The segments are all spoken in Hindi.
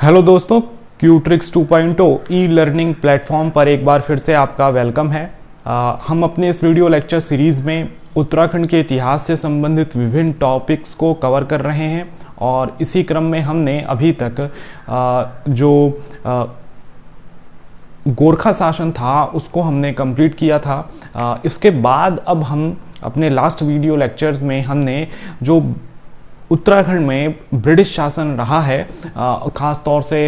हेलो दोस्तों, क्यूट्रिक्स 2.0 ई लर्निंग प्लेटफॉर्म पर एक बार फिर से आपका वेलकम है। हम अपने इस वीडियो लेक्चर सीरीज़ में उत्तराखंड के इतिहास से संबंधित विभिन्न टॉपिक्स को कवर कर रहे हैं और इसी क्रम में हमने अभी तक जो गोरखा शासन था उसको हमने कंप्लीट किया था। इसके बाद अब हम अपने लास्ट वीडियो लेक्चर्स में हमने जो उत्तराखंड में ब्रिटिश शासन रहा है, ख़ास तौर से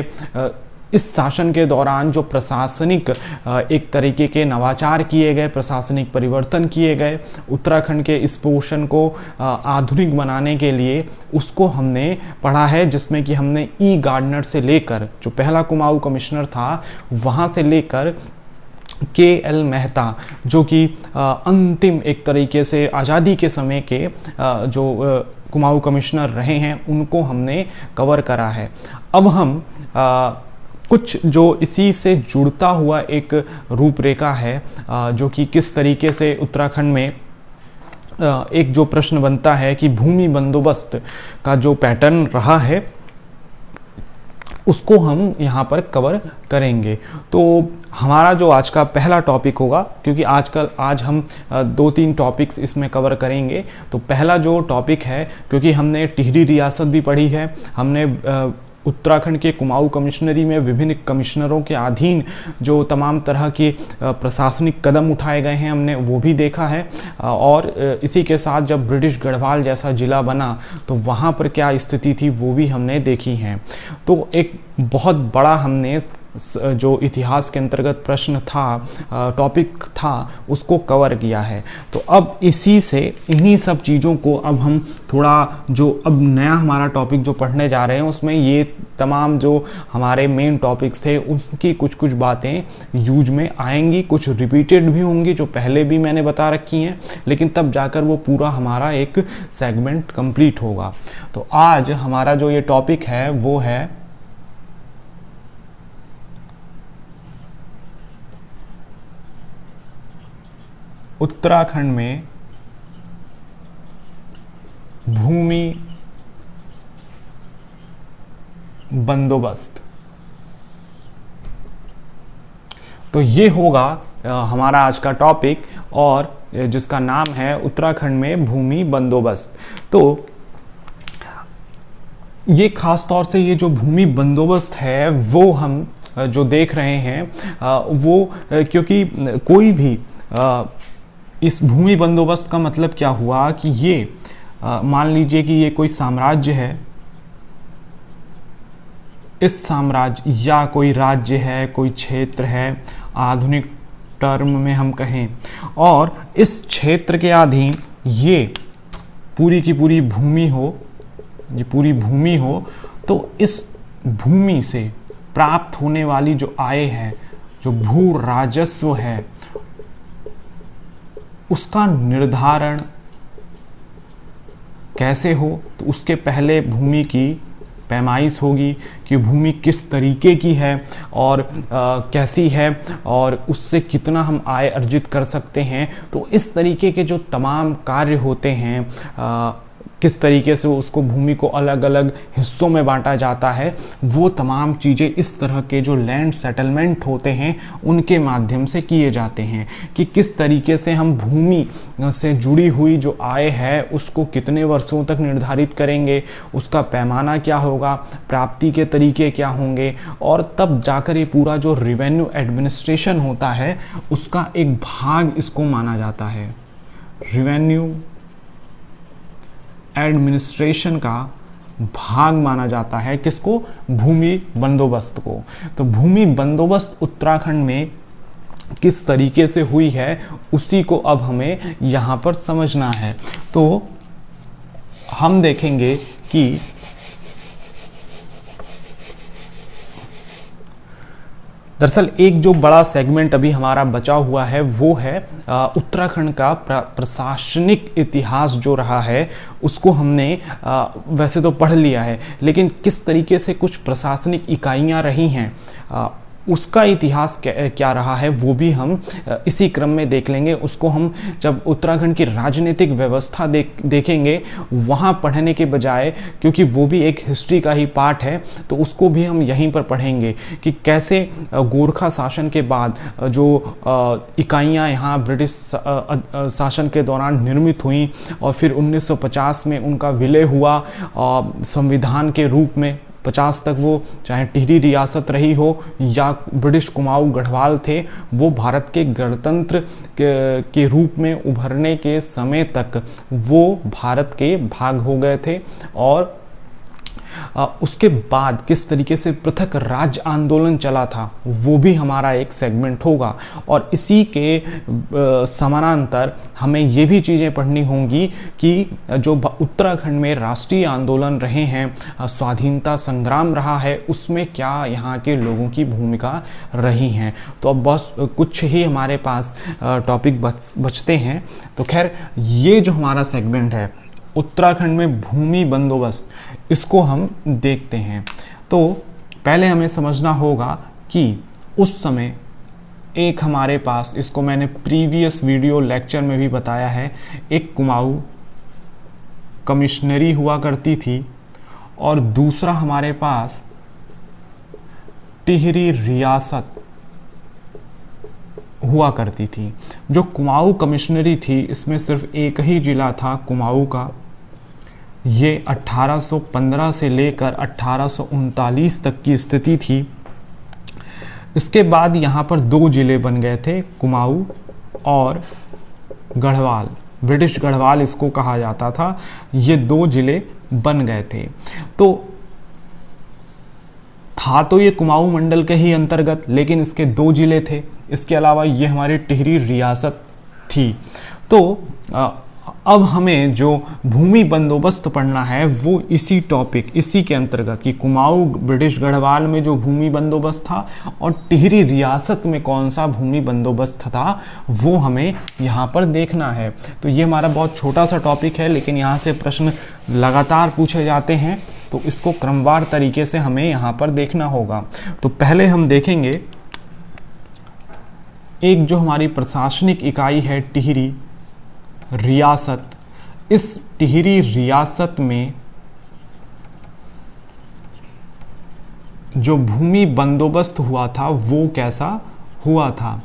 इस शासन के दौरान जो प्रशासनिक एक तरीके के नवाचार किए गए, प्रशासनिक परिवर्तन किए गए उत्तराखंड के इस पोर्शन को आधुनिक बनाने के लिए, उसको हमने पढ़ा है। जिसमें कि हमने ई गार्डनर से लेकर जो पहला कुमाऊं कमिश्नर था वहाँ से लेकर के.एल. मेहता जो कि अंतिम एक तरीके से आज़ादी के समय के जो कुमाऊं कमिश्नर रहे हैं उनको हमने कवर करा है। अब हम कुछ जो इसी से जुड़ता हुआ एक रूपरेखा है, जो कि किस तरीके से उत्तराखंड में एक जो प्रश्न बनता है कि भूमि बंदोबस्त का जो पैटर्न रहा है उसको हम यहाँ पर कवर करेंगे। तो हमारा जो आज का पहला टॉपिक होगा, क्योंकि आज हम 2-3 टॉपिक्स इसमें कवर करेंगे। तो पहला जो टॉपिक है, क्योंकि हमने टिहरी रियासत भी पढ़ी है, हमने उत्तराखंड के कुमाऊं कमिश्नरी में विभिन्न कमिश्नरों के अधीन जो तमाम तरह के प्रशासनिक कदम उठाए गए हैं हमने वो भी देखा है। और इसी के साथ जब ब्रिटिश गढ़वाल जैसा ज़िला बना तो वहाँ पर क्या स्थिति थी वो भी हमने देखी हैं। तो एक बहुत बड़ा हमने जो इतिहास के अंतर्गत प्रश्न था, टॉपिक था, उसको कवर किया है। तो अब इसी से इन्हीं सब चीज़ों को अब हम थोड़ा जो अब नया हमारा टॉपिक जो पढ़ने जा रहे हैं उसमें ये तमाम जो हमारे मेन टॉपिक्स थे उसकी कुछ कुछ बातें यूज में आएंगी, कुछ रिपीटेड भी होंगी जो पहले भी मैंने बता रखी हैं, लेकिन तब जाकर वो पूरा हमारा एक सेगमेंट कंप्लीट होगा। तो आज हमारा जो ये टॉपिक है वो है उत्तराखंड में भूमि बंदोबस्त। तो ये होगा हमारा आज का टॉपिक, और जिसका नाम है उत्तराखंड में भूमि बंदोबस्त। तो ये खास तौर से ये जो भूमि बंदोबस्त है वो हम जो देख रहे हैं वो क्योंकि कोई भी इस भूमि बंदोबस्त का मतलब क्या हुआ कि ये मान लीजिए कि ये कोई साम्राज्य है, इस साम्राज्य या कोई राज्य है, कोई क्षेत्र है, आधुनिक टर्म में हम कहें, और इस क्षेत्र के अधीन ये पूरी की पूरी भूमि हो, ये पूरी भूमि हो, तो इस भूमि से प्राप्त होने वाली जो आय है, जो भू राजस्व है, उसका निर्धारण कैसे हो। तो उसके पहले भूमि की पैमाइश होगी कि भूमि किस तरीके की है और कैसी है और उससे कितना हम आय अर्जित कर सकते हैं। तो इस तरीके के जो तमाम कार्य होते हैं, किस तरीके से उसको भूमि को अलग अलग हिस्सों में बांटा जाता है, वो तमाम चीज़ें इस तरह के जो लैंड सेटलमेंट होते हैं उनके माध्यम से किए जाते हैं कि किस तरीके से हम भूमि से जुड़ी हुई जो आय है उसको कितने वर्षों तक निर्धारित करेंगे, उसका पैमाना क्या होगा, प्राप्ति के तरीके क्या होंगे, और तब जाकर ये पूरा जो रेवेन्यू एडमिनिस्ट्रेशन होता है उसका एक भाग इसको माना जाता है। रेवेन्यू एडमिनिस्ट्रेशन का भाग माना जाता है किसको? भूमि बंदोबस्त को। तो भूमि बंदोबस्त उत्तराखंड में किस तरीके से हुई है उसी को अब हमें यहाँ पर समझना है। तो हम देखेंगे कि दरअसल एक जो बड़ा सेगमेंट अभी हमारा बचा हुआ है वो है उत्तराखंड का प्रशासनिक इतिहास जो रहा है उसको हमने वैसे तो पढ़ लिया है, लेकिन किस तरीके से कुछ प्रशासनिक इकाइयां रही हैं उसका इतिहास क्या रहा है वो भी हम इसी क्रम में देख लेंगे। उसको हम जब उत्तराखंड की राजनीतिक व्यवस्था देखेंगे वहाँ पढ़ने के बजाय, क्योंकि वो भी एक हिस्ट्री का ही पार्ट है, तो उसको भी हम यहीं पर पढ़ेंगे कि कैसे गोरखा शासन के बाद जो इकाइयाँ यहाँ ब्रिटिश शासन के दौरान निर्मित हुई और फिर 1950 में उनका विलय हुआ संविधान के रूप में। 50 तक वो चाहे टिहरी रियासत रही हो या ब्रिटिश कुमाऊं गढ़वाल थे, वो भारत के गणतंत्र के रूप में उभरने के समय तक वो भारत के भाग हो गए थे। और उसके बाद किस तरीके से पृथक राज्य आंदोलन चला था वो भी हमारा एक सेगमेंट होगा। और इसी के समानांतर हमें ये भी चीज़ें पढ़नी होंगी कि जो उत्तराखंड में राष्ट्रीय आंदोलन रहे हैं, स्वाधीनता संग्राम रहा है, उसमें क्या यहाँ के लोगों की भूमिका रही हैं। तो अब बस कुछ ही हमारे पास टॉपिक बचते हैं। तो खैर ये जो हमारा सेगमेंट है उत्तराखंड में भूमि बंदोबस्त, इसको हम देखते हैं। तो पहले हमें समझना होगा कि उस समय एक हमारे पास, इसको मैंने प्रीवियस वीडियो लेक्चर में भी बताया है, एक कुमाऊं कमिश्नरी हुआ करती थी और दूसरा हमारे पास टिहरी रियासत हुआ करती थी। जो कुमाऊं कमिश्नरी थी इसमें सिर्फ एक ही जिला था कुमाऊं का। ये 1815 से लेकर 1839 तक की स्थिति थी। इसके बाद यहाँ पर 2 जिले बन गए थे, कुमाऊं और गढ़वाल, ब्रिटिश गढ़वाल इसको कहा जाता था। ये 2 जिले बन गए थे। तो ये कुमाऊं मंडल के ही अंतर्गत, लेकिन इसके 2 जिले थे। इसके अलावा ये हमारी टिहरी रियासत थी। तो अब हमें जो भूमि बंदोबस्त पढ़ना है वो इसी टॉपिक, इसी के अंतर्गत कि कुमाऊं ब्रिटिश गढ़वाल में जो भूमि बंदोबस्त था और टिहरी रियासत में कौन सा भूमि बंदोबस्त था वो हमें यहाँ पर देखना है। तो ये हमारा बहुत छोटा सा टॉपिक है, लेकिन यहाँ से प्रश्न लगातार पूछे जाते हैं, तो इसको क्रमवार तरीके से हमें यहाँ पर देखना होगा। तो पहले हम देखेंगे एक जो हमारी प्रशासनिक इकाई है टिहरी रियासत। इस टिहरी रियासत में जो भूमि बंदोबस्त हुआ था वो कैसा हुआ था।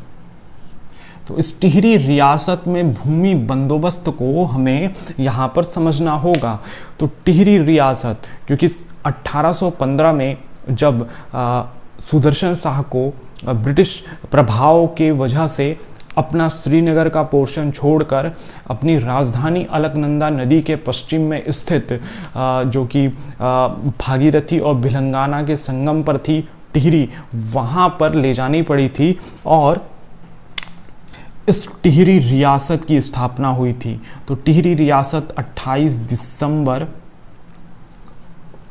तो इस टिहरी रियासत में भूमि बंदोबस्त को हमें यहाँ पर समझना होगा। तो टिहरी रियासत, क्योंकि 1815 में जब सुदर्शन शाह को ब्रिटिश प्रभाव के वजह से अपना श्रीनगर का पोर्शन छोड़कर अपनी राजधानी अलकनंदा नदी के पश्चिम में स्थित जो कि भागीरथी और भिलंगाना के संगम पर थी टिहरी, वहाँ पर ले जानी पड़ी थी और इस टिहरी रियासत की स्थापना हुई थी। तो टिहरी रियासत 28 दिसंबर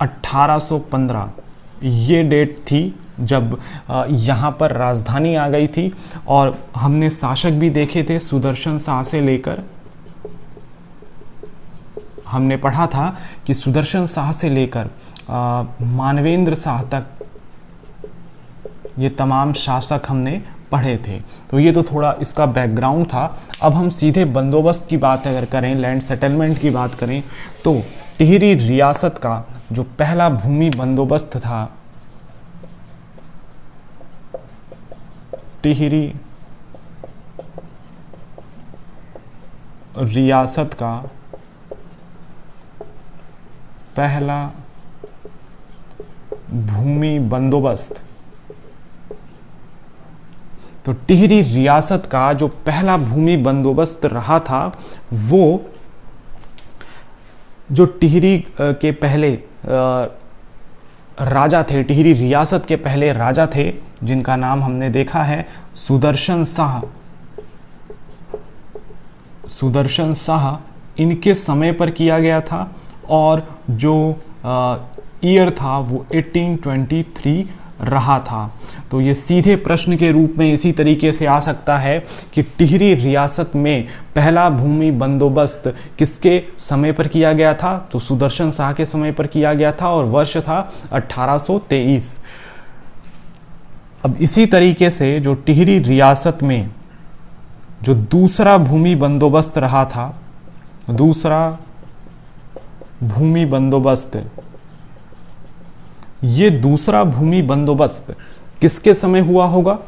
1815 ये डेट थी जब यहाँ पर राजधानी आ गई थी। और हमने शासक भी देखे थे, सुदर्शन शाह से लेकर, हमने पढ़ा था कि सुदर्शन शाह से लेकर मानवेंद्र शाह तक ये तमाम शासक हमने पढ़े थे। तो ये तो थोड़ा इसका बैकग्राउंड था। अब हम सीधे बंदोबस्त की बात अगर करें, लैंड सेटलमेंट की बात करें, तो टिहरी रियासत का जो पहला भूमि बंदोबस्त था, टिहरी रियासत का पहला भूमि बंदोबस्त, तो टिहरी रियासत का जो पहला भूमि बंदोबस्त रहा था वो जो टिहरी के पहले राजा थे, टिहरी रियासत के पहले राजा थे जिनका नाम हमने देखा है सुदर्शन शाह। सुदर्शन शाह, इनके समय पर किया गया था और जो ईयर था वो 1823 रहा था। तो ये सीधे प्रश्न के रूप में इसी तरीके से आ सकता है कि टिहरी रियासत में पहला भूमि बंदोबस्त किसके समय पर किया गया था। तो सुदर्शन शाह के समय पर किया गया था और वर्ष था 1823। अब इसी तरीके से जो टिहरी रियासत में जो दूसरा भूमि बंदोबस्त रहा था, दूसरा भूमि बंदोबस्त, ये दूसरा भूमि बंदोबस्त किसके समय हुआ होगा?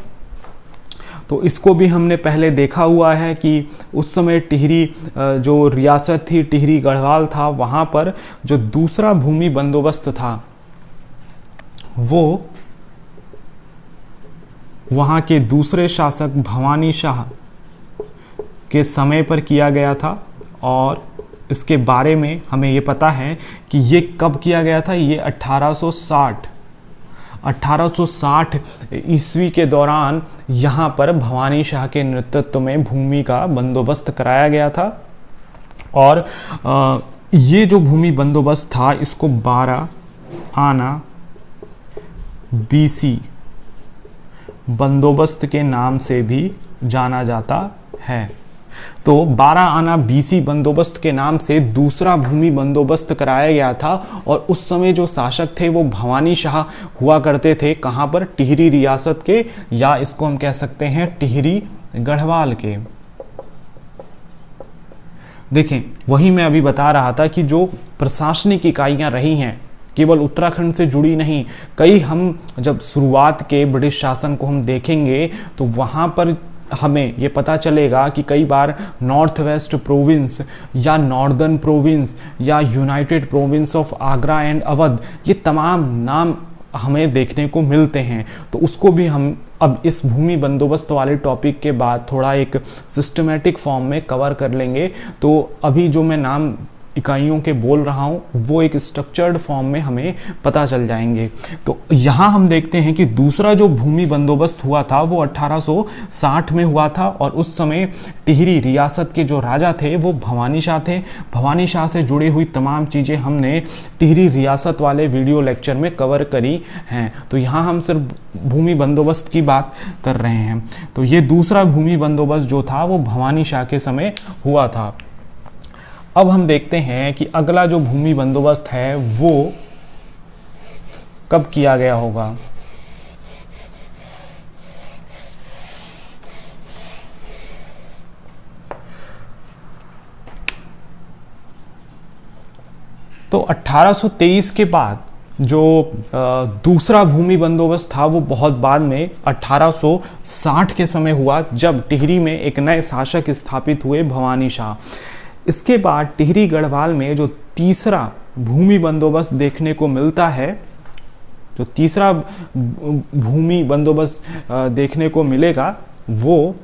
तो इसको भी हमने पहले देखा हुआ है कि उस समय टिहरी जो रियासत थी, टिहरी गढ़वाल था, वहाँ पर जो दूसरा भूमि बंदोबस्त था वो वहाँ के दूसरे शासक भवानी शाह के समय पर किया गया था। और इसके बारे में हमें ये पता है कि ये कब किया गया था। ये 1860 ईस्वी के दौरान यहाँ पर भवानी शाह के नेतृत्व में भूमि का बंदोबस्त कराया गया था। और ये जो भूमि बंदोबस्त था इसको 12 आना बीसी बंदोबस्त के नाम से भी जाना जाता है। तो 12 आना बीसी बंदोबस्त के नाम से दूसरा भूमि बंदोबस्त कराया गया था। और उस समय जो शासक थे वो भवानी शाह हुआ करते थे। कहाँ पर? टिहरी रियासत के, या इसको हम कह सकते हैं टिहरी गढ़वाल के। देखें, वही मैं अभी बता रहा था कि जो प्रशासनिक इकाइयां रही हैं केवल उत्तराखंड से जुड़ी नहीं, कई हम जब शुरुआत के ब्रिटिश शासन को हम देखेंगे तो वहाँ पर हमें ये पता चलेगा कि कई बार नॉर्थ वेस्ट प्रोविंस या नॉर्दर्न प्रोविंस या United province of Agra and Awadh, ये तमाम नाम हमें देखने को मिलते हैं। तो उसको भी हम अब इस भूमि बंदोबस्त वाले टॉपिक के बाद थोड़ा एक सिस्टमेटिक फॉर्म में कवर कर लेंगे। तो अभी जो मैं नाम इकाइयों के बोल रहा हूँ वो एक स्ट्रक्चर्ड फॉर्म में हमें पता चल जाएंगे। तो यहाँ हम देखते हैं कि दूसरा जो भूमि बंदोबस्त हुआ था वो 1860 में हुआ था। और उस समय टिहरी रियासत के जो राजा थे वो भवानी शाह थे। भवानी शाह से जुड़ी हुई तमाम चीज़ें हमने टिहरी रियासत वाले वीडियो लेक्चर में कवर करी हैं। तो यहाँ हम सिर्फ भूमि बंदोबस्त की बात कर रहे हैं। तो ये दूसरा भूमि बंदोबस्त जो था वो भवानी शाह के समय हुआ था। अब हम देखते हैं कि अगला जो भूमि बंदोबस्त है वो कब किया गया होगा। तो 1823 के बाद जो दूसरा भूमि बंदोबस्त था वो बहुत बाद में 1860 के समय हुआ, जब टिहरी में एक नए शासक स्थापित हुए, भवानी शाह। इसके बाद टिहरी गढ़वाल में जो तीसरा भूमि बंदोबस्त देखने को मिलता है, जो तीसरा भूमि बंदोबस्त देखने को मिलेगा वो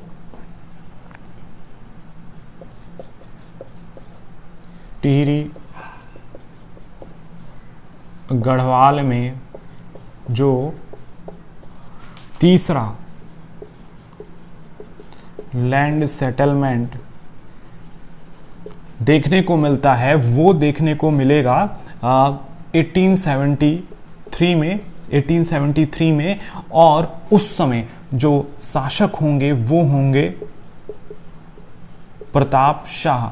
टिहरी गढ़वाल में जो तीसरा लैंड सेटलमेंट देखने को मिलता है वो देखने को मिलेगा 1873 में। और उस समय जो शासक होंगे वो होंगे प्रताप शाह।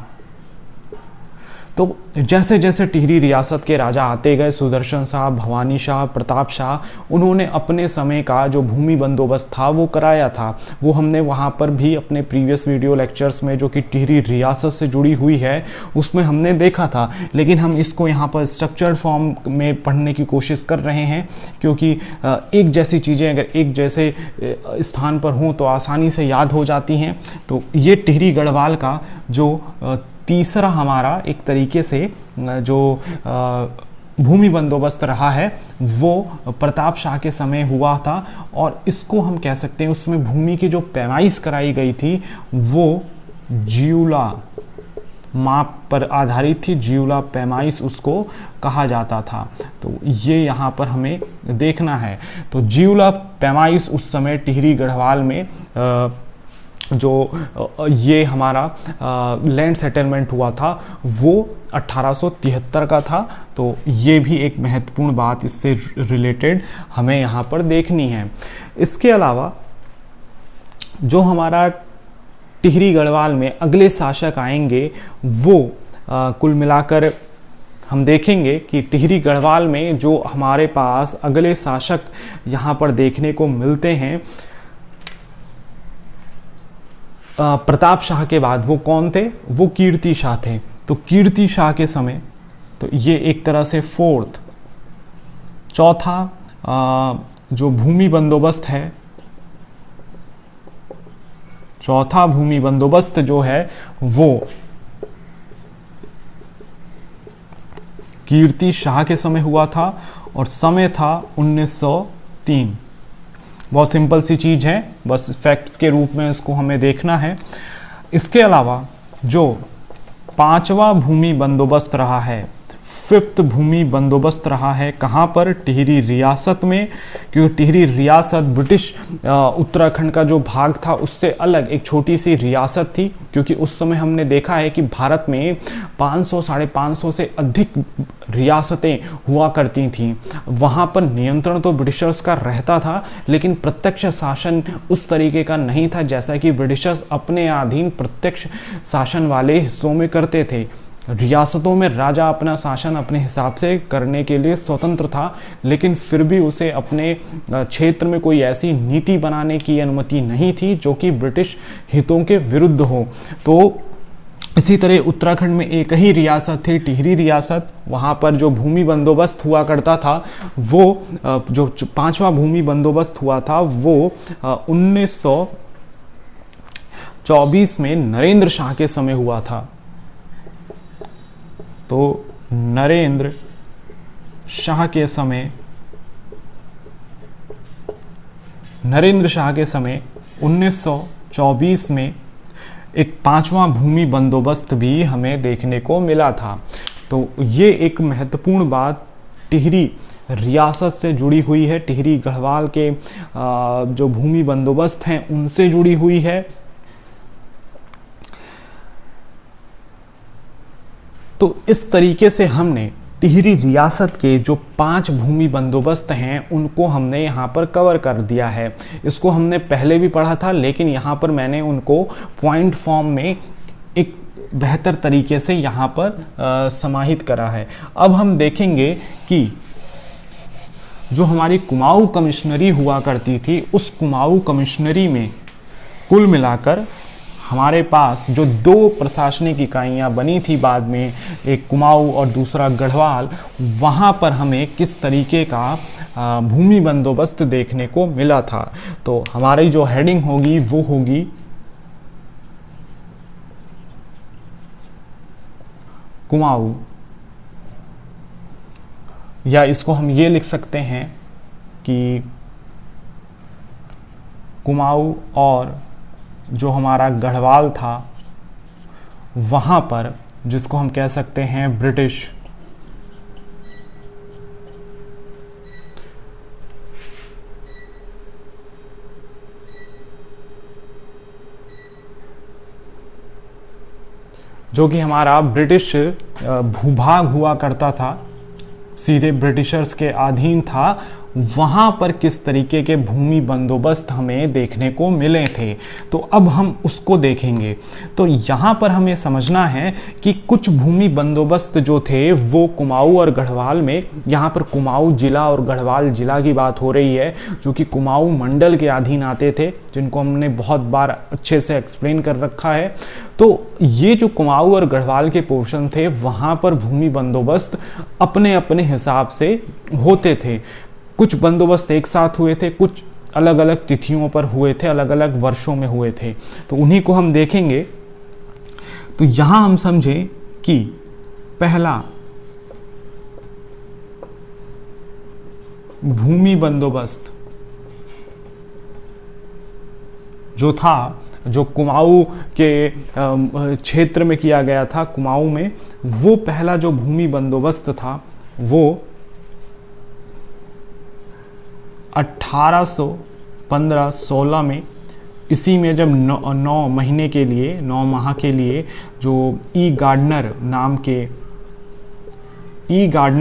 तो जैसे जैसे टिहरी रियासत के राजा आते गए, सुदर्शन शाह, भवानी शाह, प्रताप शाह, उन्होंने अपने समय का जो भूमि बंदोबस्त था वो कराया था। वो हमने वहाँ पर भी अपने प्रीवियस वीडियो लेक्चर्स में जो कि टिहरी रियासत से जुड़ी हुई है उसमें हमने देखा था। लेकिन हम इसको यहाँ पर स्ट्रक्चर्ड फॉर्म में पढ़ने की कोशिश कर रहे हैं, क्योंकि एक जैसी चीज़ें अगर एक जैसे स्थान पर हों तो आसानी से याद हो जाती हैं। तो ये टिहरी गढ़वाल का जो तीसरा हमारा एक तरीके से जो भूमि बंदोबस्त रहा है वो प्रताप शाह के समय हुआ था। और इसको हम कह सकते हैं उसमें भूमि की जो पैमाइश कराई गई थी वो जियूला माप पर आधारित थी, जियूला पैमाइश उसको कहा जाता था। तो ये यहाँ पर हमें देखना है। तो जियूला पैमाइश उस समय टिहरी गढ़वाल में जो ये हमारा लैंड सेटलमेंट हुआ था वो 1873 का था। तो ये भी एक महत्वपूर्ण बात इससे रिलेटेड हमें यहाँ पर देखनी है। इसके अलावा जो हमारा टिहरी गढ़वाल में अगले शासक आएंगे वो कुल मिलाकर हम देखेंगे कि टिहरी गढ़वाल में जो हमारे पास अगले शासक यहाँ पर देखने को मिलते हैं प्रताप शाह के बाद, वो कौन थे? वो कीर्ति शाह थे। तो कीर्ति शाह के समय, तो ये एक तरह से फोर्थ, चौथा जो भूमि बंदोबस्त है, चौथा भूमि बंदोबस्त जो है वो कीर्ति शाह के समय हुआ था और समय था 1903। बहुत सिंपल सी चीज़ है, बस फैक्ट के रूप में इसको हमें देखना है। इसके अलावा जो पांचवा भूमि बंदोबस्त रहा है, फिफ्थ भूमि बंदोबस्त रहा है, कहाँ पर? टिहरी रियासत में, क्योंकि टिहरी रियासत ब्रिटिश उत्तराखंड का जो भाग था उससे अलग एक छोटी सी रियासत थी, क्योंकि उस समय हमने देखा है कि भारत में 500 साढ़े 500 से अधिक रियासतें हुआ करती थीं। वहाँ पर नियंत्रण तो ब्रिटिशर्स का रहता था, लेकिन प्रत्यक्ष शासन उस तरीके का नहीं था जैसा कि ब्रिटिशर्स अपने अधीन प्रत्यक्ष शासन वाले हिस्सों में करते थे। रियासतों में राजा अपना शासन अपने हिसाब से करने के लिए स्वतंत्र था, लेकिन फिर भी उसे अपने क्षेत्र में कोई ऐसी नीति बनाने की अनुमति नहीं थी जो कि ब्रिटिश हितों के विरुद्ध हो। तो इसी तरह उत्तराखंड में एक ही रियासत थी, टिहरी रियासत। वहाँ पर जो भूमि बंदोबस्त हुआ करता था वो जो पांचवा भूमि बंदोबस्त हुआ था वो 1924 में नरेंद्र शाह के समय हुआ था। तो नरेंद्र शाह के समय 1924 में एक पांचवा भूमि बंदोबस्त भी हमें देखने को मिला था। तो ये एक महत्वपूर्ण बात टिहरी रियासत से जुड़ी हुई है, टिहरी गढ़वाल के जो भूमि बंदोबस्त हैं उनसे जुड़ी हुई है। तो इस तरीके से हमने टिहरी रियासत के जो 5 भूमि बंदोबस्त हैं उनको हमने यहाँ पर कवर कर दिया है। इसको हमने पहले भी पढ़ा था, लेकिन यहाँ पर मैंने उनको पॉइंट फॉर्म में एक बेहतर तरीके से यहाँ पर समाहित करा है। अब हम देखेंगे कि जो हमारी कुमाऊं कमिश्नरी हुआ करती थी, उस कुमाऊं कमिश्नरी में कुल मिलाकर हमारे पास जो 2 प्रशासनिक इकाइयाँ बनी थी बाद में, एक कुमाऊं और दूसरा गढ़वाल, वहाँ पर हमें किस तरीके का भूमि बंदोबस्त देखने को मिला था। तो हमारी जो हेडिंग होगी वो होगी कुमाऊं, या इसको हम ये लिख सकते हैं कि कुमाऊं और जो हमारा गढ़वाल था वहाँ पर, जिसको हम कह सकते हैं ब्रिटिश जो कि हमारा ब्रिटिश भूभाग हुआ करता था, सीधे ब्रिटिशर्स के अधीन था, वहाँ पर किस तरीके के भूमि बंदोबस्त हमें देखने को मिले थे। तो अब हम उसको देखेंगे। तो यहाँ पर हमें समझना है कि कुछ भूमि बंदोबस्त जो थे वो कुमाऊं और गढ़वाल में, यहाँ पर कुमाऊं जिला और गढ़वाल जिला की बात हो रही है, जो कि कुमाऊं मंडल के अधीन आते थे, जिनको हमने बहुत बार अच्छे से एक्सप्लेन कर रखा है। तो ये जो कुमाऊं और गढ़वाल के पोर्शन थे, वहाँ पर भूमि बंदोबस्त अपने अपने हिसाब से होते थे। कुछ बंदोबस्त एक साथ हुए थे, कुछ अलग अलग तिथियों पर हुए थे, अलग अलग वर्षों में हुए थे। तो उन्हीं को हम देखेंगे। तो यहाँ हम समझें कि पहला भूमि बंदोबस्त जो था, जो कुमाऊं के क्षेत्र में किया गया था, कुमाऊं में, वो पहला जो भूमि बंदोबस्त था वो 1815-16 में, इसी में जब 9 महीने के लिए, 9 माह के लिए जो ई गार्डनर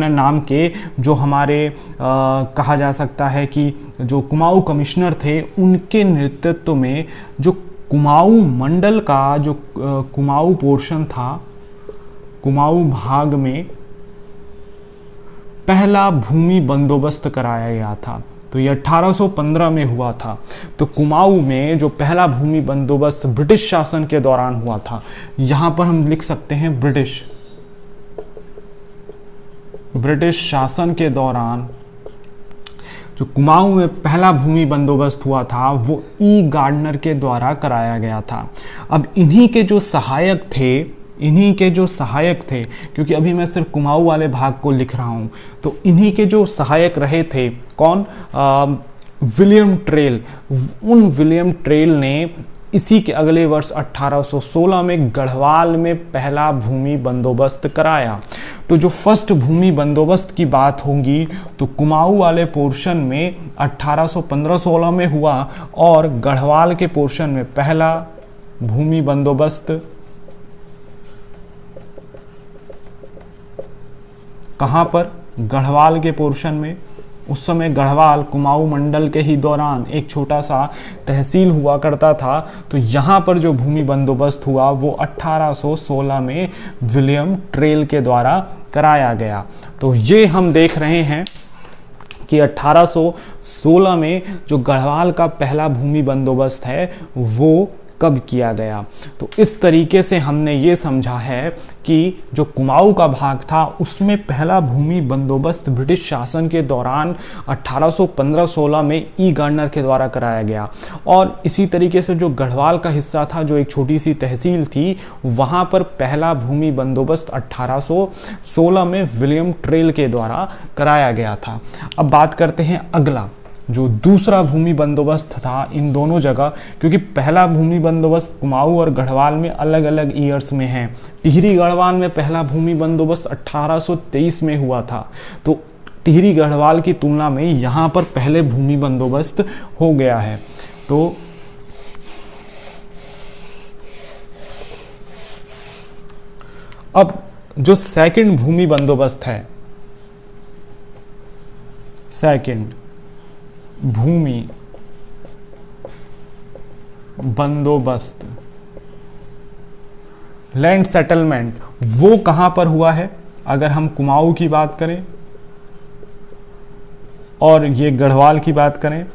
नाम के जो हमारे कहा जा सकता है कि जो कुमाऊं कमिश्नर थे, उनके नेतृत्व में जो कुमाऊं मंडल का जो कुमाऊं पोर्शन था, कुमाऊं भाग में पहला भूमि बंदोबस्त कराया गया था। तो ये 1815 में हुआ था। तो कुमाऊं में जो पहला भूमि बंदोबस्त ब्रिटिश शासन के दौरान हुआ था, यहां पर हम लिख सकते हैं ब्रिटिश शासन के दौरान जो कुमाऊं में पहला भूमि बंदोबस्त हुआ था वो ई गार्डनर के द्वारा कराया गया था। अब इन्हीं के जो सहायक थे, क्योंकि अभी मैं सिर्फ कुमाऊं वाले भाग को लिख रहा हूं, तो इन्हीं के जो सहायक रहे थे कौन, विलियम ट्रेल। उन विलियम ट्रेल ने इसी के अगले वर्ष 1816 में गढ़वाल में पहला भूमि बंदोबस्त कराया। तो जो फर्स्ट भूमि बंदोबस्त की बात होगी तो कुमाऊं वाले पोर्शन में 1815-16 में हुआ, और गढ़वाल के पोर्शन में पहला भूमि बंदोबस्त कहाँ पर, गढ़वाल के पोर्शन में। उस समय गढ़वाल कुमाऊं मंडल के ही दौरान एक छोटा सा तहसील हुआ करता था। तो यहाँ पर जो भूमि बंदोबस्त हुआ वो 1816 में विलियम ट्रेल के द्वारा कराया गया। तो ये हम देख रहे हैं कि 1816 में जो गढ़वाल का पहला भूमि बंदोबस्त है वो कब किया गया। तो इस तरीके से हमने ये समझा है कि जो कुमाऊं का भाग था उसमें पहला भूमि बंदोबस्त ब्रिटिश शासन के दौरान 1815-16 में ई गार्डनर के द्वारा कराया गया, और इसी तरीके से जो गढ़वाल का हिस्सा था, जो एक छोटी सी तहसील थी, वहाँ पर पहला भूमि बंदोबस्त 1816 में विलियम ट्रेल के द्वारा कराया गया था। अब बात करते हैं अगला, जो दूसरा भूमि बंदोबस्त था इन दोनों जगह, क्योंकि पहला भूमि बंदोबस्त कुमाऊं और गढ़वाल में अलग अलग ईयर्स में है। टिहरी गढ़वाल में पहला भूमि बंदोबस्त 1823 में हुआ था। तो टिहरी गढ़वाल की तुलना में यहाँ पर पहले भूमि बंदोबस्त हो गया है। तो अब जो सेकंड भूमि बंदोबस्त है, सेकंड भूमि बंदोबस्त, लैंड सेटलमेंट, वो कहां पर हुआ है। अगर हम कुमाऊं की बात करें और ये गढ़वाल की बात करें,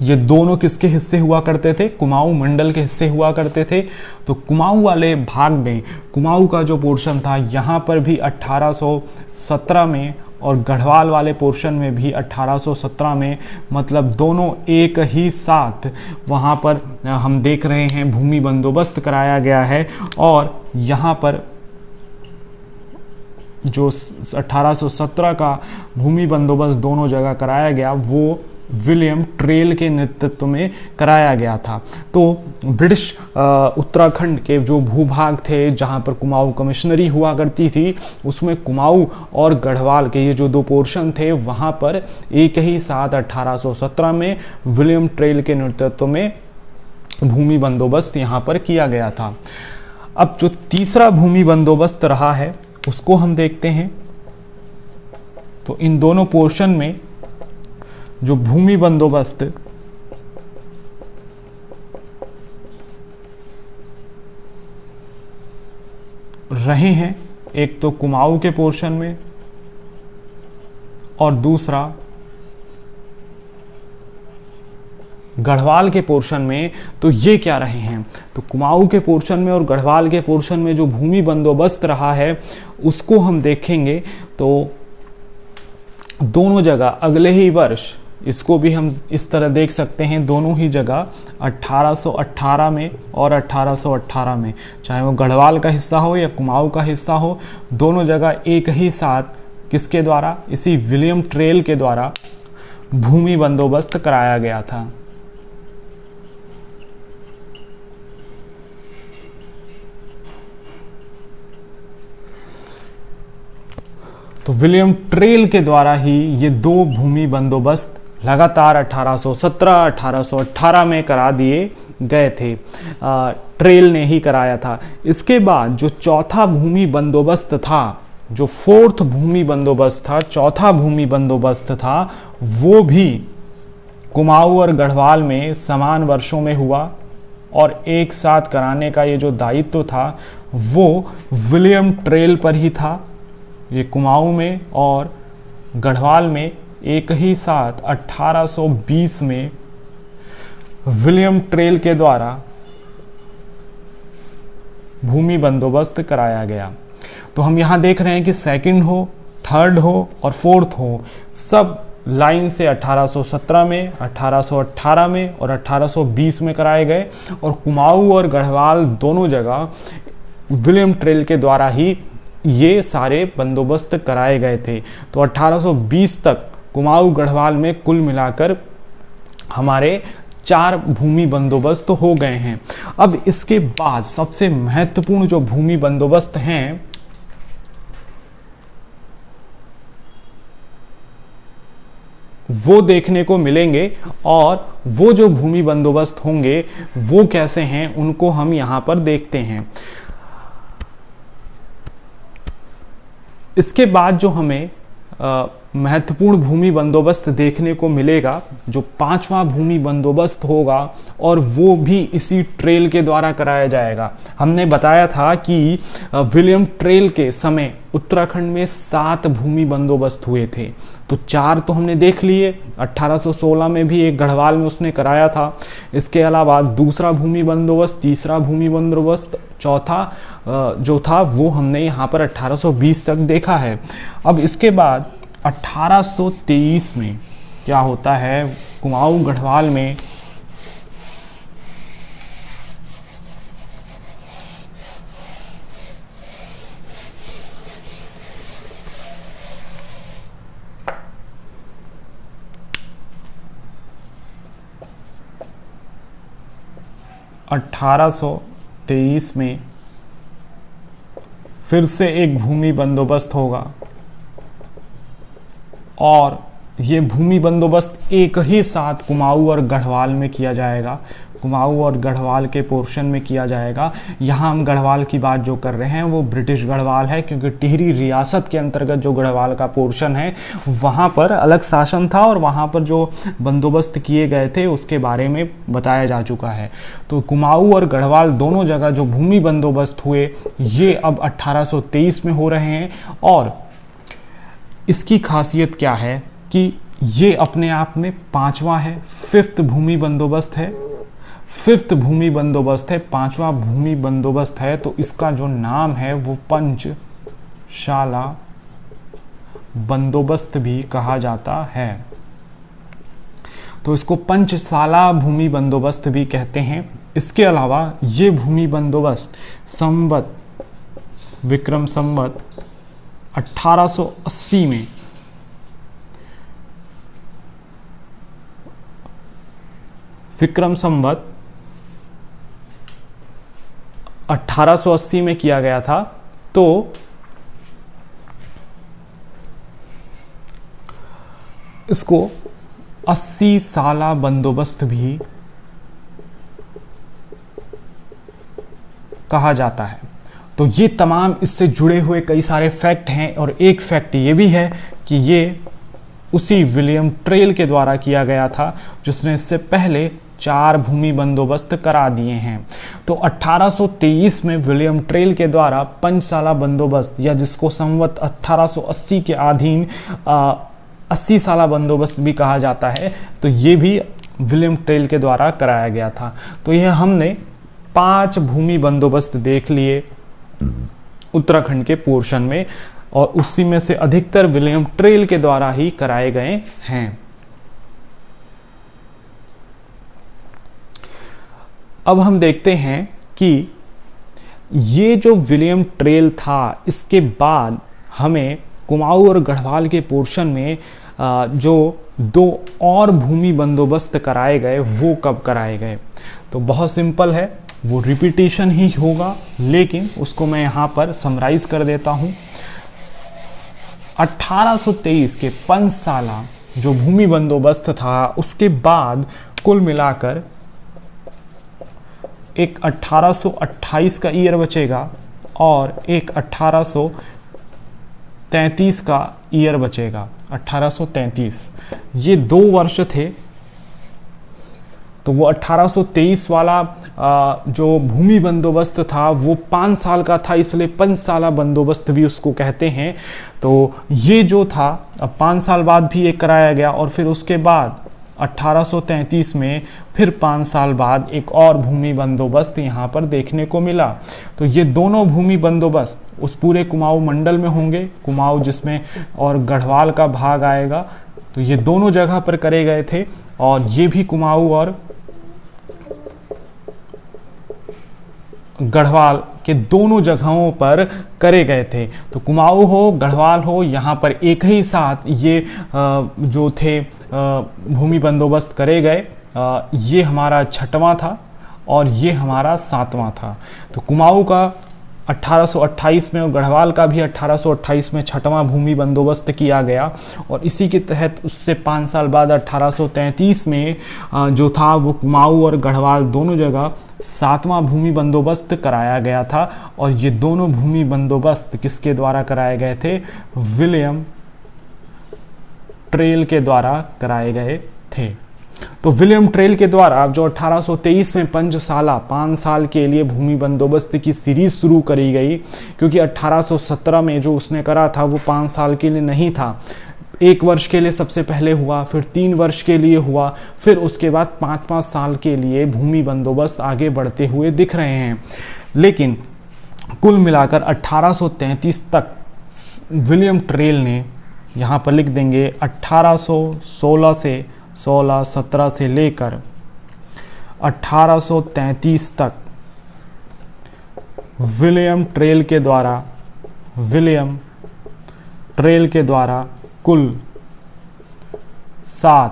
ये दोनों किसके हिस्से हुआ करते थे, कुमाऊं मंडल के हिस्से हुआ करते थे। तो कुमाऊं वाले भाग में कुमाऊं का जो पोर्शन था यहाँ पर भी 1817 में, और गढ़वाल वाले पोर्शन में भी 1817 में, मतलब दोनों एक ही साथ वहाँ पर हम देख रहे हैं भूमि बंदोबस्त कराया गया है। और यहाँ पर जो 1817 का भूमि बंदोबस्त दोनों जगह कराया गया वो विलियम ट्रेल के नेतृत्व में कराया गया था। तो ब्रिटिश उत्तराखंड के जो भूभाग थे जहां पर कुमाऊं कमिश्नरी हुआ करती थी, उसमें कुमाऊं और गढ़वाल के ये जो दो पोर्शन थे वहां पर एक ही साथ 1817 में विलियम ट्रेल के नेतृत्व में भूमि बंदोबस्त यहाँ पर किया गया था। अब जो तीसरा भूमि बंदोबस्त रहा है उसको हम देखते हैं। तो इन दोनों पोर्शन में जो भूमि बंदोबस्त रहे हैं, एक तो कुमाऊं के पोर्शन में और दूसरा गढ़वाल के पोर्शन में। तो ये क्या रहे हैं, तो कुमाऊं के पोर्शन में और गढ़वाल के पोर्शन में जो भूमि बंदोबस्त रहा है उसको हम देखेंगे। तो दोनों जगह अगले ही वर्ष, इसको भी हम इस तरह देख सकते हैं, दोनों ही जगह 1818 में और 1818 में, चाहे वो गढ़वाल का हिस्सा हो या कुमाऊं का हिस्सा हो, दोनों जगह एक ही साथ किसके द्वारा, इसी विलियम ट्रेल के द्वारा भूमि बंदोबस्त कराया गया था। तो विलियम ट्रेल के द्वारा ही ये दो भूमि बंदोबस्त लगातार 1817-1818 में करा दिए गए थे। ट्रेल ने ही कराया था। इसके बाद जो चौथा भूमि बंदोबस्त था, जो फोर्थ भूमि बंदोबस्त था, चौथा भूमि बंदोबस्त था, वो भी कुमाऊं और गढ़वाल में समान वर्षों में हुआ, और एक साथ कराने का ये जो दायित्व था वो विलियम ट्रेल पर ही था। ये कुमाऊं में और गढ़वाल में एक ही साथ 1820 में विलियम ट्रेल के द्वारा भूमि बंदोबस्त कराया गया। तो हम यहाँ देख रहे हैं कि सेकंड हो, थर्ड हो और फोर्थ हो, सब लाइन से 1817 में, 1818 में और 1820 में कराए गए, और कुमाऊं और गढ़वाल दोनों जगह विलियम ट्रेल के द्वारा ही ये सारे बंदोबस्त कराए गए थे। तो 1820 तक कुमाऊं गढ़वाल में कुल मिलाकर हमारे 4 भूमि बंदोबस्त हो गए हैं। अब इसके बाद सबसे महत्वपूर्ण जो भूमि बंदोबस्त हैं वो देखने को मिलेंगे, और वो जो भूमि बंदोबस्त होंगे वो कैसे हैं उनको हम यहाँ पर देखते हैं। इसके बाद जो हमें महत्वपूर्ण भूमि बंदोबस्त देखने को मिलेगा, जो 5वां भूमि बंदोबस्त होगा, और वो भी इसी ट्रेल के द्वारा कराया जाएगा। हमने बताया था कि विलियम ट्रेल के समय उत्तराखंड में 7 भूमि बंदोबस्त हुए थे। तो 4 तो हमने देख लिए, 1816 में भी एक गढ़वाल में उसने कराया था। इसके अलावा दूसरा भूमि बंदोबस्त, तीसरा भूमि बंदोबस्त, चौथा जो था वो हमने यहाँ पर 1820 तक देखा है। अब इसके बाद 1823 में क्या होता है, कुमाऊं गढ़वाल में में फिर से एक भूमि बंदोबस्त होगा, और ये भूमि बंदोबस्त एक ही साथ कुमाऊं और गढ़वाल में किया जाएगा, कुमाऊं और गढ़वाल के पोर्शन में किया जाएगा। यहाँ हम गढ़वाल की बात जो कर रहे हैं वो ब्रिटिश गढ़वाल है, क्योंकि टिहरी रियासत के अंतर्गत जो गढ़वाल का पोर्शन है वहाँ पर अलग शासन था, और वहाँ पर जो बंदोबस्त किए गए थे उसके बारे में बताया जा चुका है। तो कुमाऊं और गढ़वाल दोनों जगह जो भूमि बंदोबस्त हुए ये अब 1823 में हो रहे हैं। और इसकी खासियत क्या है कि ये अपने आप में 5वां है, 5th भूमि बंदोबस्त है, 5th भूमि बंदोबस्त है, 5वां भूमि बंदोबस्त है। तो इसका जो नाम है वो पंचशाला बंदोबस्त भी कहा जाता है। तो इसको पंचशाला भूमि बंदोबस्त भी कहते हैं। इसके अलावा ये भूमि बंदोबस्त संवत विक्रम संवत 1880 में विक्रम संवत 1880 में किया गया था। तो इसको 80 साला बंदोबस्त भी कहा जाता है। तो ये तमाम इससे जुड़े हुए कई सारे फैक्ट हैं, और एक फैक्ट ये भी है कि ये उसी विलियम ट्रेल के द्वारा किया गया था जिसने इससे पहले 4 भूमि बंदोबस्त करा दिए हैं। तो 1823 में विलियम ट्रेल के द्वारा पंचशाला बंदोबस्त, या जिसको संवत 1880 के अधीन 80 साला बंदोबस्त भी कहा जाता है, तो ये भी विलियम ट्रेल के द्वारा कराया गया था। तो यह हमने 5 भूमि बंदोबस्त देख लिए उत्तराखंड के पोर्शन में, और उसी में से अधिकतर विलियम ट्रेल के द्वारा ही कराए गए हैं। अब हम देखते हैं कि ये जो विलियम ट्रेल था, इसके बाद हमें कुमाऊं और गढ़वाल के पोर्शन में जो 2 और भूमि बंदोबस्त कराए गए वो कब कराए गए। तो बहुत सिंपल है, वो रिपीटेशन ही होगा, लेकिन उसको मैं यहाँ पर समराइज कर देता हूँ। 1823 के पंचशाला जो भूमि बंदोबस्त था, उसके बाद कुल मिलाकर एक 1828 का ईयर बचेगा और एक 1833 का ईयर बचेगा। 1833 ये 2 वर्ष थे। तो वो 1823 वाला जो भूमि बंदोबस्त था वो 5 साल का था, इसलिए पंचसाला बंदोबस्त भी उसको कहते हैं। तो ये जो था अब 5 साल बाद भी एक कराया गया और फिर उसके बाद 1833 में फिर 5 साल बाद एक और भूमि बंदोबस्त यहाँ पर देखने को मिला। तो ये दोनों भूमि बंदोबस्त उस पूरे कुमाऊं मंडल में होंगे, कुमाऊं जिसमें और गढ़वाल का भाग आएगा। तो ये दोनों जगह पर करे गए थे और ये भी कुमाऊं और गढ़वाल के दोनों जगहों पर करे गए थे। तो कुमाऊं हो गढ़वाल हो, यहाँ पर एक ही साथ ये जो थे भूमि बंदोबस्त करे गए। ये हमारा 6वां था और ये हमारा 7वां था। तो कुमाऊं का 1828 में और गढ़वाल का भी 1828 में 6वां भूमि बंदोबस्त किया गया और इसी के तहत उससे 5 साल बाद 1833 में जो था वो कुमाऊं और गढ़वाल दोनों जगह 7वां भूमि बंदोबस्त कराया गया था। और ये दोनों भूमि बंदोबस्त किसके द्वारा कराए गए थे? विलियम ट्रेल के द्वारा कराए गए थे। तो विलियम ट्रेल के द्वारा जो 1823 में पंचसाला 5 साल के लिए भूमि बंदोबस्त की सीरीज शुरू करी गई, क्योंकि 1817 में जो उसने करा था वो 5 साल के लिए नहीं था, 1 वर्ष के लिए सबसे पहले हुआ, फिर 3 वर्ष के लिए हुआ, फिर उसके बाद 5-5 साल के लिए भूमि बंदोबस्त आगे बढ़ते हुए दिख रहे हैं। लेकिन कुल मिलाकर 1833 तक विलियम ट्रेल ने, यहाँ पर लिख देंगे 1816 से 17 से लेकर 1833 तक विलियम ट्रेल के द्वारा कुल 7,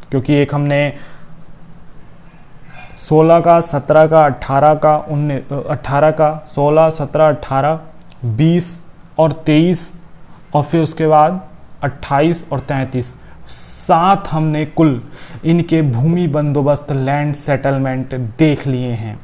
क्योंकि एक हमने 16 का, 17 का, 18 का, 18 का, 16, 17, 18, 20 और 23 और फिर उसके बाद 28 और 33, 7 हमने कुल इनके भूमि बंदोबस्त लैंड सेटलमेंट देख लिए हैं।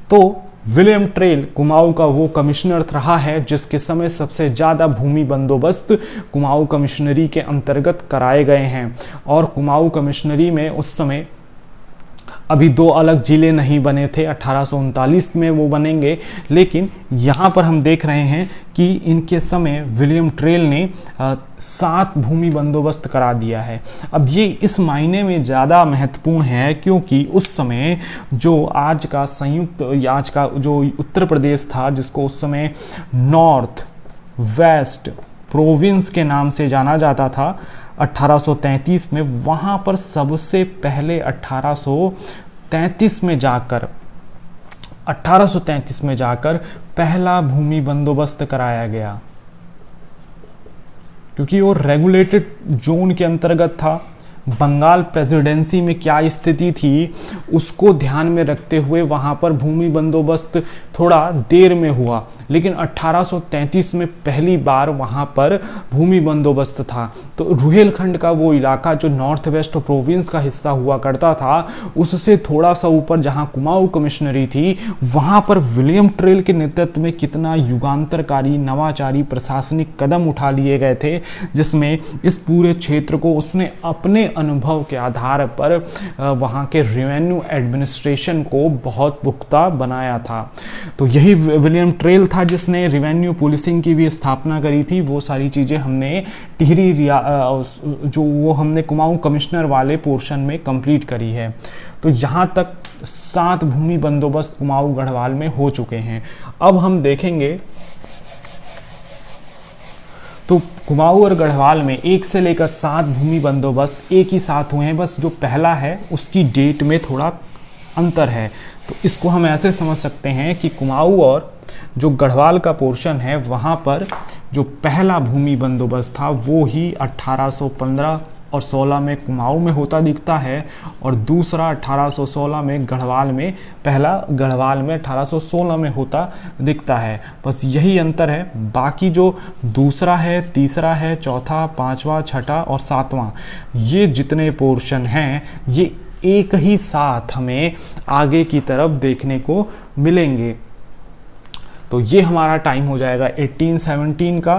तो विलियम ट्रेल कुमाऊं का वो कमिश्नर रहा है जिसके समय सबसे ज़्यादा भूमि बंदोबस्त कुमाऊं कमिश्नरी के अंतर्गत कराए गए हैं। और कुमाऊं कमिश्नरी में उस समय अभी 2 अलग ज़िले नहीं बने थे, 1839 में वो बनेंगे। लेकिन यहाँ पर हम देख रहे हैं कि इनके समय विलियम ट्रेल ने 7 भूमि बंदोबस्त करा दिया है। अब ये इस मायने में ज़्यादा महत्वपूर्ण है क्योंकि उस समय जो आज का जो उत्तर प्रदेश था, जिसको उस समय नॉर्थ वेस्ट प्रोविंस के नाम से जाना जाता था, 1833 में वहाँ पर सबसे पहले 1833 में जाकर पहला भूमि बंदोबस्त कराया गया, क्योंकि वो रेगुलेटेड जोन के अंतर्गत था। बंगाल प्रेसिडेंसी में क्या स्थिति थी उसको ध्यान में रखते हुए वहाँ पर भूमि बंदोबस्त थोड़ा देर में हुआ, लेकिन 1833 में पहली बार वहाँ पर भूमि बंदोबस्त था। तो रुहेलखंड का वो इलाका जो नॉर्थ वेस्ट प्रोविंस का हिस्सा हुआ करता था, उससे थोड़ा सा ऊपर जहाँ कुमाऊं कमिश्नरी थी, वहाँ पर विलियम ट्रेल के नेतृत्व में कितना युगांतरकारी नवाचारी प्रशासनिक कदम उठा लिए गए थे, जिसमें इस पूरे क्षेत्र को उसने अपने अनुभव के आधार पर वहाँ के रेवेन्यू एडमिनिस्ट्रेशन को बहुत पुख्ता बनाया था। तो यही विलियम ट्रेल था जिसने रेवेन्यू पुलिसिंग की भी स्थापना करी थी। वो सारी चीज़ें हमने टिहरी जो वो हमने कुमाऊं कमिश्नर वाले पोर्शन में कंप्लीट करी है। तो यहाँ तक 7 भूमि बंदोबस्त कुमाऊं गढ़वाल में हो चुके हैं। अब हम देखेंगे तो कुमाऊं और गढ़वाल में 1 से लेकर 7 भूमि बंदोबस्त एक ही साथ हुए हैं, बस जो पहला है उसकी डेट में थोड़ा अंतर है। तो इसको हम ऐसे समझ सकते हैं कि कुमाऊं और जो गढ़वाल का पोर्शन है वहाँ पर जो पहला भूमि बंदोबस्त था वो ही 1815 और 16 में कुमाऊं में होता दिखता है, और दूसरा 1816 में गढ़वाल में, पहला गढ़वाल में 1816 में होता दिखता है। बस यही अंतर है। बाकी जो दूसरा है, तीसरा है, चौथा, 5वां, 6ठा और 7वां, ये जितने पोर्शन हैं ये एक ही साथ हमें आगे की तरफ देखने को मिलेंगे। तो ये हमारा टाइम हो जाएगा 1817 का,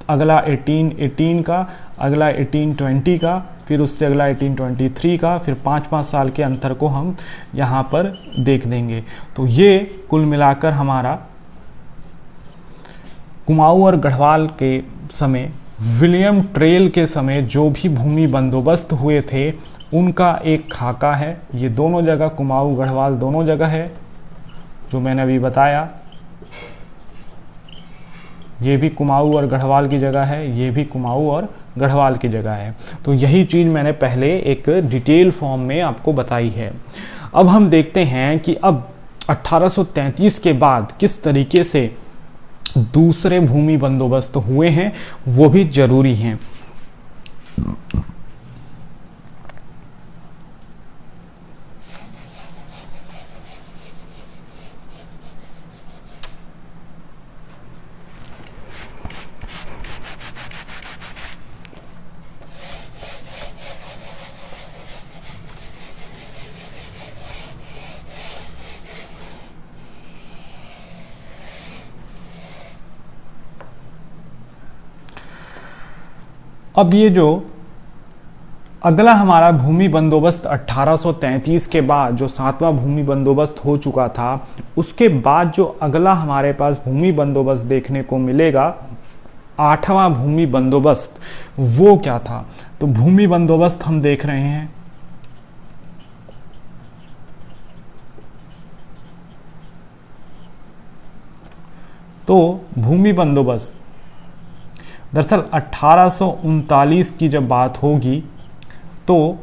अगला 1818 का, अगला 1820 का, फिर उससे अगला 1823 का, फिर 5-5 साल के अंतर को हम यहाँ पर देख देंगे। तो ये कुल मिलाकर हमारा कुमाऊं और गढ़वाल के समय, विलियम ट्रेल के समय जो भी भूमि बंदोबस्त हुए थे उनका एक खाका है। ये दोनों जगह, कुमाऊं गढ़वाल दोनों जगह है जो मैंने अभी बताया। ये भी कुमाऊं और गढ़वाल की जगह है, ये भी कुमाऊं और गढ़वाल की जगह है। तो यही चीज़ मैंने पहले एक डिटेल फॉर्म में आपको बताई है। अब हम देखते हैं कि अब 1833 के बाद किस तरीके से दूसरे भूमि बंदोबस्त हुए हैं, वो भी जरूरी हैं। अब ये जो अगला हमारा भूमि बंदोबस्त 1833 के बाद जो 7वां भूमि बंदोबस्त हो चुका था, उसके बाद जो अगला हमारे पास भूमि बंदोबस्त देखने को मिलेगा, 8वां भूमि बंदोबस्त, वो क्या था? तो भूमि बंदोबस्त हम देख रहे हैं। तो भूमि बंदोबस्त दरअसल 1839 की जब बात होगी तो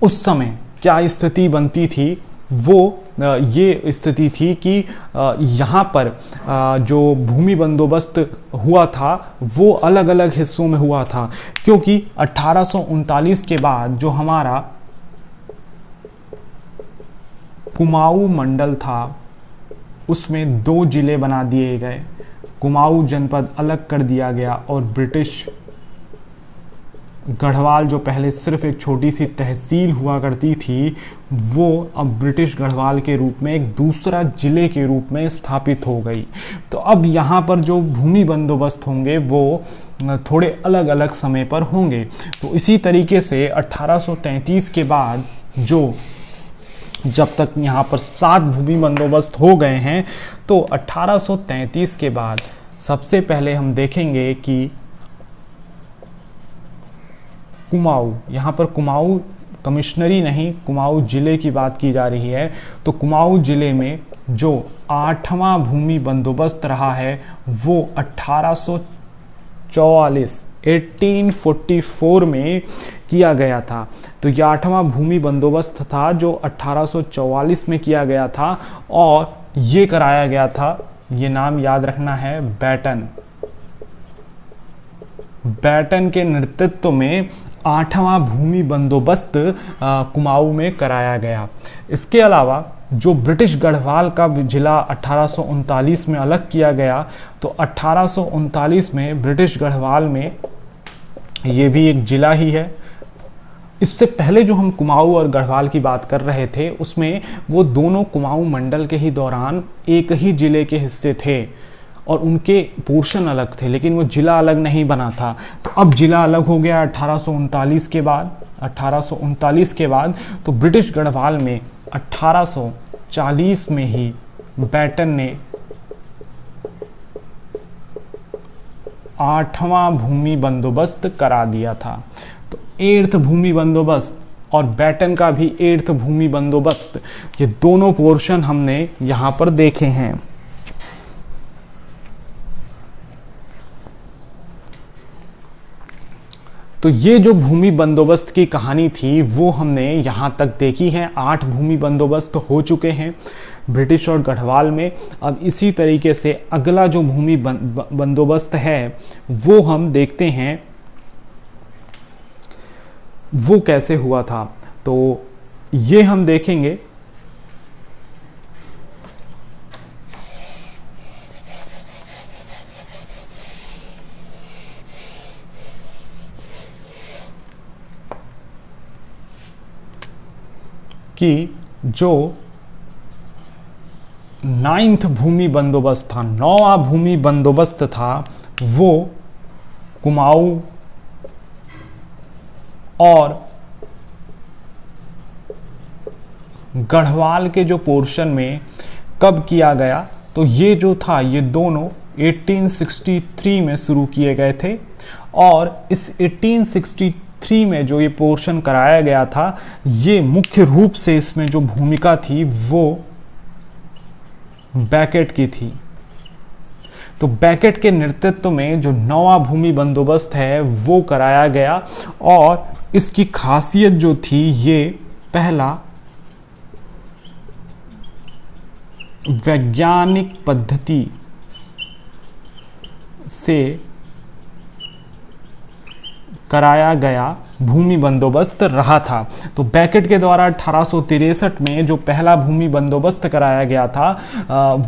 उस समय क्या स्थिति बनती थी, वो ये स्थिति थी कि यहाँ पर जो भूमि बंदोबस्त हुआ था वो अलग अलग हिस्सों में हुआ था, क्योंकि 1839 के बाद जो हमारा कुमाऊं मंडल था उसमें 2 जिले बना दिए गए। कुमाऊं जनपद अलग कर दिया गया और ब्रिटिश गढ़वाल जो पहले सिर्फ एक छोटी सी तहसील हुआ करती थी, वो अब ब्रिटिश गढ़वाल के रूप में एक दूसरा जिले के रूप में स्थापित हो गई। तो अब यहाँ पर जो भूमि बंदोबस्त होंगे वो थोड़े अलग अलग समय पर होंगे। तो इसी तरीके से 1833 के बाद जब तक यहाँ पर 7 भूमि बंदोबस्त हो गए हैं, तो 1833 के बाद सबसे पहले हम देखेंगे कि कुमाऊं, यहाँ पर कुमाऊं कमिश्नरी नहीं, कुमाऊं जिले की बात की जा रही है। तो कुमाऊं जिले में जो 8वां भूमि बंदोबस्त रहा है वो 1844 में किया गया था। तो यह 8वां भूमि बंदोबस्त था जो 1844 में किया गया था और ये कराया गया था, ये नाम याद रखना है, बैटन के नेतृत्व में 8वां भूमि बंदोबस्त कुमाऊं में कराया गया। इसके अलावा जो ब्रिटिश गढ़वाल का जिला 1839 में अलग किया गया, तो 1839 में ब्रिटिश गढ़वाल में ये भी एक जिला ही है। इससे पहले जो हम कुमाऊं और गढ़वाल की बात कर रहे थे उसमें वो दोनों कुमाऊं मंडल के ही दौरान एक ही जिले के हिस्से थे और उनके पोर्शन अलग थे, लेकिन वो जिला अलग नहीं बना था। तो अब जिला अलग हो गया 1839 के बाद। 1839 के बाद तो ब्रिटिश गढ़वाल में 1840 में ही बैटन ने 8वां भूमि बंदोबस्त करा दिया था। तो 8th भूमि बंदोबस्त और बैटन का भी 8th भूमि बंदोबस्त, ये दोनों पोर्शन हमने यहाँ पर देखे हैं। तो ये जो भूमि बंदोबस्त की कहानी थी वो हमने यहाँ तक देखी है। 8 भूमि बंदोबस्त हो चुके हैं ब्रिटिश और गढ़वाल में। अब इसी तरीके से अगला जो भूमि बंदोबस्त है वो हम देखते हैं वो कैसे हुआ था। तो ये हम देखेंगे कि जो 9th भूमि बंदोबस्त था, 9वां भूमि बंदोबस्त था, वो कुमाऊं और गढ़वाल के जो पोर्शन में कब किया गया, तो ये जो था ये दोनों 1863 में शुरू किए गए थे। और इस 1863 में जो ये पोर्शन कराया गया था, ये मुख्य रूप से इसमें जो भूमिका थी वो बैकेट की थी। तो बैकेट के नेतृत्व में जो नौवां भूमि बंदोबस्त है वो कराया गया, और इसकी खासियत जो थी, ये पहला वैज्ञानिक पद्धति से कराया गया भूमि बंदोबस्त रहा था। तो बैकेट के द्वारा 1863 में जो पहला भूमि बंदोबस्त कराया गया था,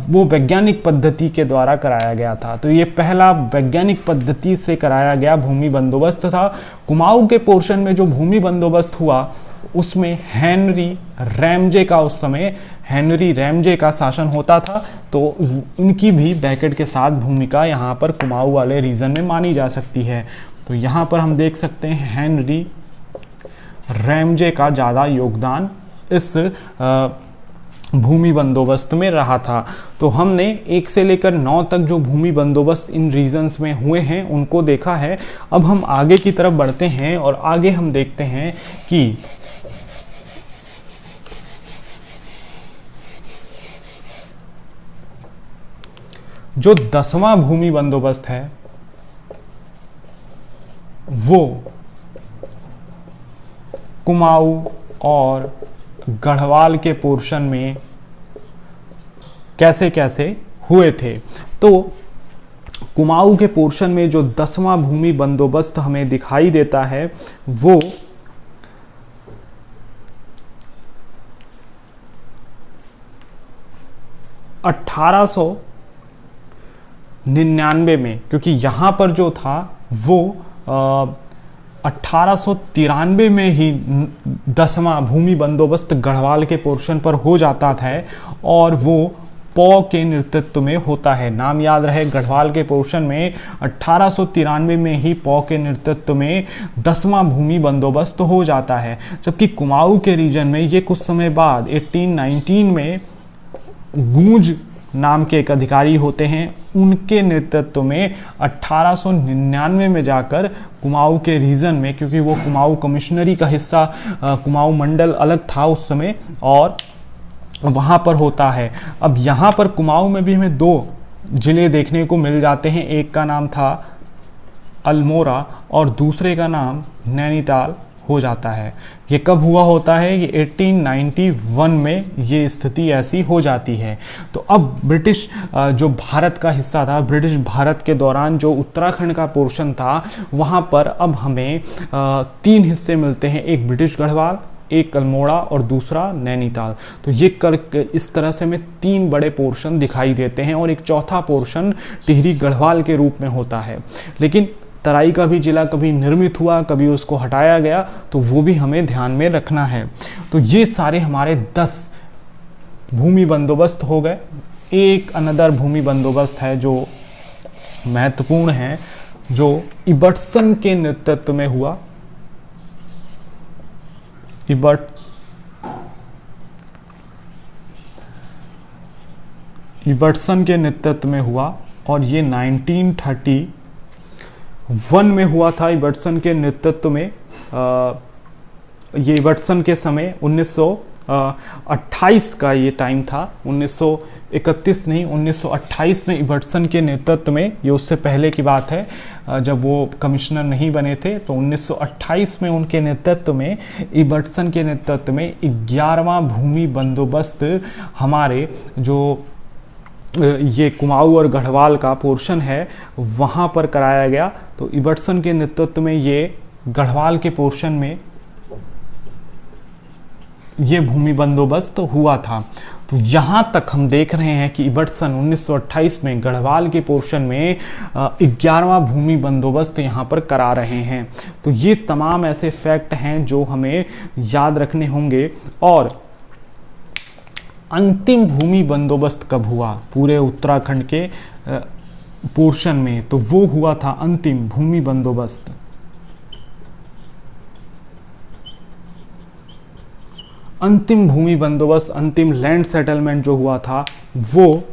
वो वैज्ञानिक पद्धति के द्वारा कराया गया था। तो ये पहला वैज्ञानिक पद्धति से कराया गया भूमि बंदोबस्त था। कुमाऊं के पोर्शन में जो भूमि बंदोबस्त हुआ, उसमें हेनरी रैमजे का, उस समय हेनरी रैमजे का शासन होता था। तो उनकी भी बैकेट के साथ भूमिका यहाँ पर कुमाऊं वाले रीजन में मानी जा सकती है। तो यहाँ पर हम देख सकते हैं हेनरी रैमजे का ज़्यादा योगदान इस भूमि बंदोबस्त में रहा था। तो हमने 1 से लेकर 9 तक जो भूमि बंदोबस्त इन रीजन्स में हुए हैं उनको देखा है। अब हम आगे की तरफ बढ़ते हैं और आगे हम देखते हैं कि जो 10वां भूमि बंदोबस्त है वो कुमाऊं और गढ़वाल के पोर्शन में कैसे कैसे हुए थे। तो कुमाऊं के पोर्शन में जो 10वां भूमि बंदोबस्त हमें दिखाई देता है वो 1899 में, क्योंकि यहाँ पर जो था वो 1893 में ही 10वां भूमि बंदोबस्त गढ़वाल के पोर्शन पर हो जाता था, और वो पौ के नेतृत्व में होता है। नाम याद रहे, गढ़वाल के पोर्शन में 1893 में ही पौ के नेतृत्व में 10वां भूमि बंदोबस्त हो जाता है। जबकि कुमाऊं के रीजन में ये कुछ समय बाद 1819 में गूंज नाम के एक अधिकारी होते हैं, उनके नेतृत्व में 1899 में जाकर कुमाऊं के रीजन में, क्योंकि वो कुमाऊं कमिश्नरी का हिस्सा, कुमाऊं मंडल अलग था उस समय, और वहाँ पर होता है। अब यहाँ पर कुमाऊं में भी हमें 2 जिले देखने को मिल जाते हैं। एक का नाम था अल्मोड़ा और दूसरे का नाम नैनीताल हो जाता है। ये कब हुआ होता है? ये 1891 में ये स्थिति ऐसी हो जाती है। तो अब ब्रिटिश जो भारत का हिस्सा था, ब्रिटिश भारत के दौरान जो उत्तराखंड का पोर्शन था, वहाँ पर अब हमें 3 हिस्से मिलते हैं, एक ब्रिटिश गढ़वाल, एक अल्मोड़ा और दूसरा नैनीताल। तो ये इस तरह से हमें 3 बड़े पोर्शन दिखाई देते हैं, और एक चौथा पोर्शन टिहरी गढ़वाल के रूप में होता है। लेकिन तराई का भी जिला कभी निर्मित हुआ, कभी उसको हटाया गया, तो वो भी हमें ध्यान में रखना है। तो ये सारे हमारे 10 भूमि बंदोबस्त हो गए। एक अनदर भूमि बंदोबस्त है जो महत्वपूर्ण है, जो इबर्टसन के नेतृत्व में हुआ। इबर्टसन के नेतृत्व में हुआ, और ये 1931 में हुआ था। इबर्टसन के नेतृत्व में ये इबर्टसन के समय 1928 का ये टाइम था, 1931 नहीं, 1928 में इबर्टसन के नेतृत्व में, ये उससे पहले की बात है जब वो कमिश्नर नहीं बने थे। तो 1928 में उनके नेतृत्व में, इबर्टसन के नेतृत्व में 11वां भूमि बंदोबस्त हमारे जो ये कुमाऊं और गढ़वाल का पोर्शन है वहाँ पर कराया गया। तो इबर्टसन के नेतृत्व में ये गढ़वाल के पोर्शन में ये भूमि बंदोबस्त हुआ था। तो यहाँ तक हम देख रहे हैं कि इबर्टसन 1928 में गढ़वाल के पोर्शन में 11वां भूमि बंदोबस्त यहाँ पर करा रहे हैं। तो ये तमाम ऐसे फैक्ट हैं जो हमें याद रखने होंगे। और अंतिम भूमि बंदोबस्त कब हुआ पूरे उत्तराखंड के पोर्शन में? तो वो हुआ था अंतिम भूमि बंदोबस्त अंतिम भूमि बंदोबस्त, अंतिम लैंड सेटलमेंट जो हुआ था वो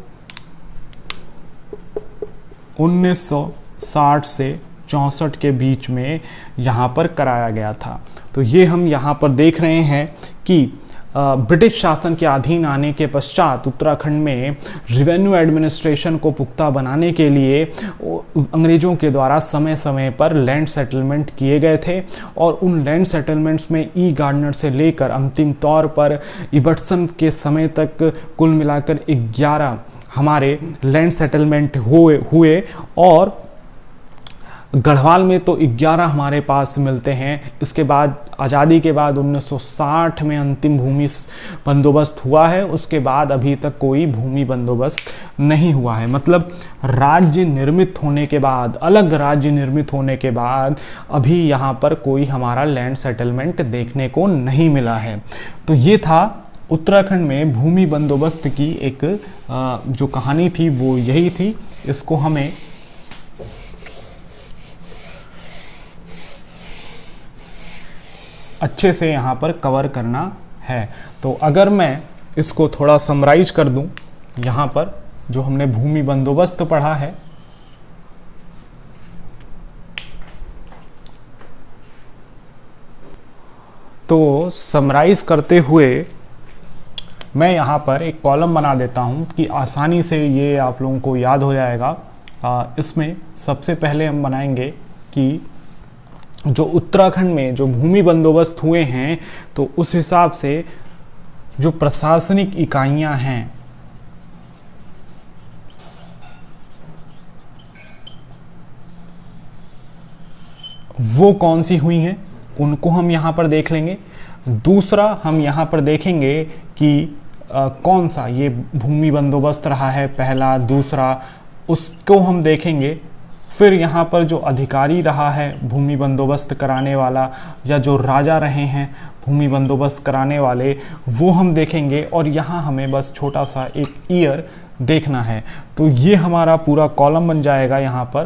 1960 से 64 के बीच में यहाँ पर कराया गया था। तो ये हम यहाँ पर देख रहे हैं कि ब्रिटिश शासन के अधीन आने के पश्चात उत्तराखंड में रिवेन्यू एडमिनिस्ट्रेशन को पुख्ता बनाने के लिए अंग्रेज़ों के द्वारा समय समय पर लैंड सेटलमेंट किए गए थे और उन लैंड सेटलमेंट्स में ई गार्डनर से लेकर अंतिम तौर पर इबटसन के समय तक कुल मिलाकर 11 हमारे लैंड सेटलमेंट हुए और गढ़वाल में तो 11 हमारे पास मिलते हैं। इसके बाद आज़ादी के बाद 1960 में अंतिम भूमि बंदोबस्त हुआ है, उसके बाद अभी तक कोई भूमि बंदोबस्त नहीं हुआ है। मतलब राज्य निर्मित होने के बाद, अलग राज्य निर्मित होने के बाद अभी यहाँ पर कोई हमारा लैंड सेटलमेंट देखने को नहीं मिला है। तो ये था उत्तराखंड में भूमि बंदोबस्त की एक जो कहानी थी वो यही थी। इसको हमें अच्छे से यहाँ पर कवर करना है। तो अगर मैं इसको थोड़ा समराइज कर दूं, यहाँ पर जो हमने भूमि बंदोबस्त पढ़ा है, तो समराइज करते हुए मैं यहाँ पर एक कॉलम बना देता हूँ कि आसानी से ये आप लोगों को याद हो जाएगा। इसमें सबसे पहले हम बनाएंगे कि जो उत्तराखंड में जो भूमि बंदोबस्त हुए हैं तो उस हिसाब से जो प्रशासनिक इकाइयां हैं वो कौन सी हुई हैं उनको हम यहाँ पर देख लेंगे। दूसरा हम यहाँ पर देखेंगे कि कौन सा ये भूमि बंदोबस्त रहा है, पहला दूसरा, उसको हम देखेंगे। फिर यहाँ पर जो अधिकारी रहा है भूमि बंदोबस्त कराने वाला या जो राजा रहे हैं भूमि बंदोबस्त कराने वाले वो हम देखेंगे। और यहाँ हमें बस छोटा सा एक ईयर देखना है। तो ये हमारा पूरा कॉलम बन जाएगा यहाँ पर।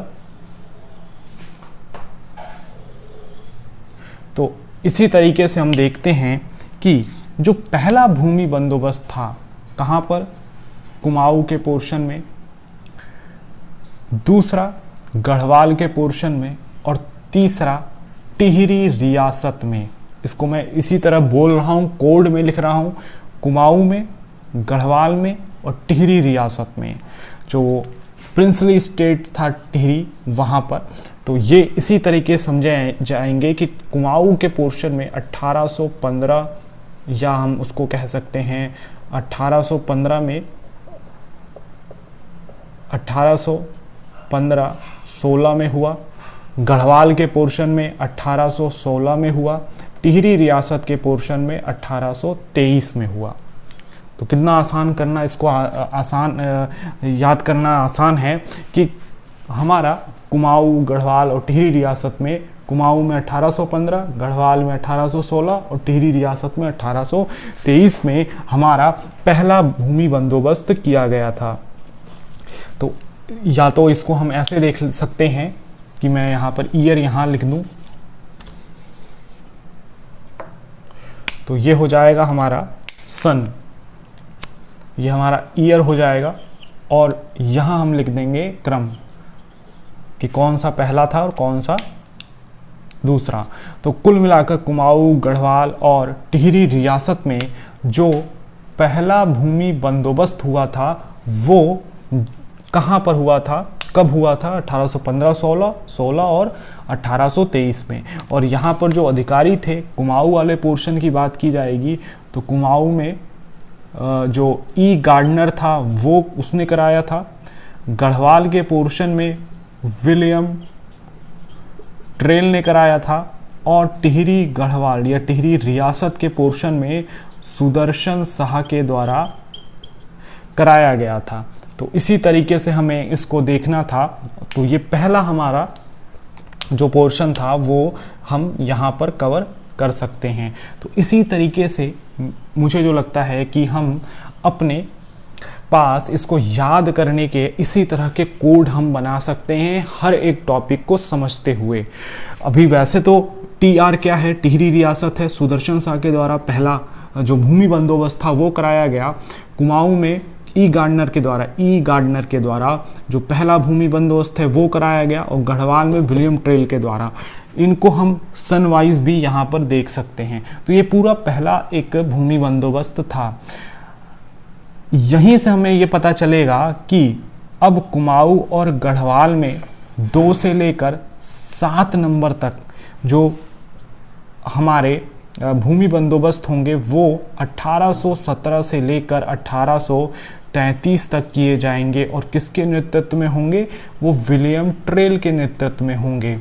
तो इसी तरीके से हम देखते हैं कि जो पहला भूमि बंदोबस्त था कहाँ पर, कुमाऊं के पोर्शन में, दूसरा गढ़वाल के पोर्शन में और तीसरा टिहरी रियासत में। इसको मैं इसी तरह बोल रहा हूँ, कोड में लिख रहा हूँ, कुमाऊं में, गढ़वाल में और टिहरी रियासत में। जो प्रिंसली स्टेट था टिहरी वहाँ पर। तो ये इसी तरीके समझे जाएंगे कि कुमाऊं के पोर्शन में 1815 या हम उसको कह सकते हैं 1815 में 16 में हुआ, गढ़वाल के पोर्शन में 1816 में हुआ, टिहरी रियासत के पोर्शन में 1823 में हुआ। तो कितना आसान करना इसको याद करना आसान है कि हमारा कुमाऊं, गढ़वाल और टिहरी रियासत में, कुमाऊं में 1815, गढ़वाल में 1816 और टिहरी रियासत में 1823 में हमारा पहला भूमि बंदोबस्त किया गया था। तो या तो इसको हम ऐसे देख सकते हैं कि मैं यहाँ पर ईयर यहाँ लिख दूँ, तो ये हो जाएगा हमारा सन, ये हमारा ईयर हो जाएगा। और यहाँ हम लिख देंगे क्रम कि कौन सा पहला था और कौन सा दूसरा। तो कुल मिलाकर कुमाऊं, गढ़वाल और टिहरी रियासत में जो पहला भूमि बंदोबस्त हुआ था वो कहाँ पर हुआ था, कब हुआ था, 1815, 16 और 1823 में। और यहाँ पर जो अधिकारी थे, कुमाऊं वाले पोर्शन की बात की जाएगी तो कुमाऊं में जो ई गार्डनर था वो उसने कराया था। गढ़वाल के पोर्शन में विलियम ट्रेल ने कराया था और टिहरी गढ़वाल या टिहरी रियासत के पोर्शन में सुदर्शन शाह के द्वारा कराया गया था। तो इसी तरीके से हमें इसको देखना था। तो ये पहला हमारा जो पोर्शन था वो हम यहाँ पर कवर कर सकते हैं। तो इसी तरीके से मुझे जो लगता है कि हम अपने पास इसको याद करने के इसी तरह के कोड हम बना सकते हैं हर एक टॉपिक को समझते हुए। अभी वैसे तो TR क्या है, टिहरी रियासत है, सुदर्शन शाह के द्वारा पहला जो भूमि बंदोबस्त था वो कराया गया। कुमाऊं में ई गार्डनर के द्वारा जो पहला भूमि बंदोबस्त है वो कराया गया, और गढ़वाल में विलियम ट्रेल के द्वारा। इनको हम सनवाइज भी यहाँ पर देख सकते हैं। तो ये पूरा पहला एक भूमि बंदोबस्त था। यहीं से हमें ये पता चलेगा कि अब कुमाऊं और गढ़वाल में 2 से लेकर 7 नंबर तक जो हमारे भूमि बंदोबस्त होंगे वो 1817 से लेकर 1833 तक किए जाएंगे, और किसके नेतृत्व में होंगे? वो विलियम ट्रेल के नेतृत्व में होंगे।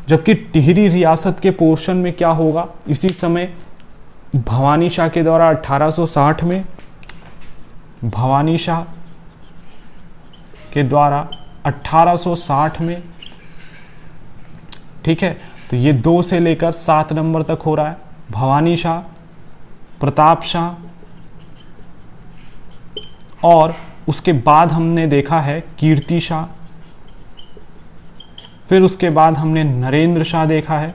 जबकि टिहरी रियासत के पोर्शन में क्या होगा? इसी समय भवानी शाह के द्वारा 1860 में, भवानी शाह के द्वारा 1860 में, ठीक है। तो ये 2 से लेकर 7 नंबर तक हो रहा है। भवानी शाह, प्रताप शाह, और उसके बाद हमने देखा है कीर्ति शाह, फिर उसके बाद हमने नरेंद्र शाह देखा है।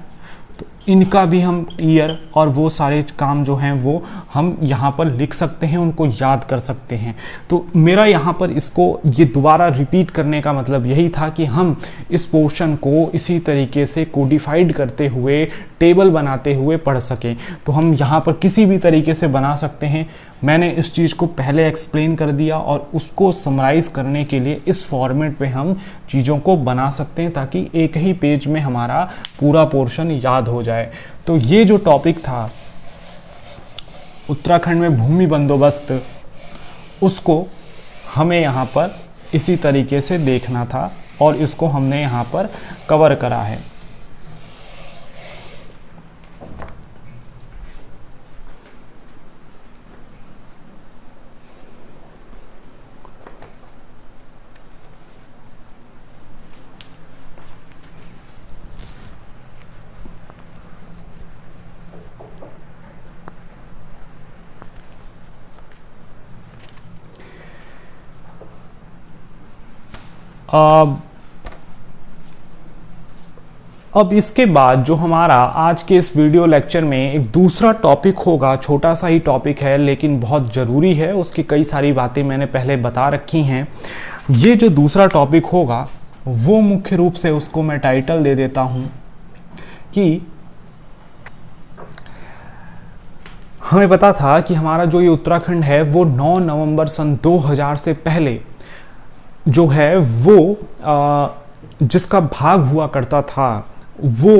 तो इनका भी हम ईयर और वो सारे काम जो हैं वो हम यहाँ पर लिख सकते हैं, उनको याद कर सकते हैं। तो मेरा यहाँ पर इसको ये दोबारा रिपीट करने का मतलब यही था कि हम इस पोर्शन को इसी तरीके से कोडिफाइड करते हुए, टेबल बनाते हुए पढ़ सकें। तो हम यहाँ पर किसी भी तरीके से बना सकते हैं। मैंने इस चीज़ को पहले एक्सप्लेन कर दिया, और उसको समराइज करने के लिए इस फॉर्मेट पे हम चीज़ों को बना सकते हैं, ताकि एक ही पेज में हमारा पूरा पोर्शन याद हो जाए। तो ये जो टॉपिक था उत्तराखंड में भूमि बंदोबस्त, उसको हमें यहाँ पर इसी तरीके से देखना था, और इसको हमने यहाँ पर कवर करा है। अब इसके बाद जो हमारा आज के इस वीडियो लेक्चर में एक दूसरा टॉपिक होगा, छोटा सा ही टॉपिक है लेकिन बहुत ज़रूरी है, उसकी कई सारी बातें मैंने पहले बता रखी हैं। ये जो दूसरा टॉपिक होगा वो मुख्य रूप से उसको मैं टाइटल दे देता हूँ कि हमें पता था कि हमारा जो ये उत्तराखंड है वो 9 नवंबर सन 2000 से पहले जो है वो जिसका भाग हुआ करता था वो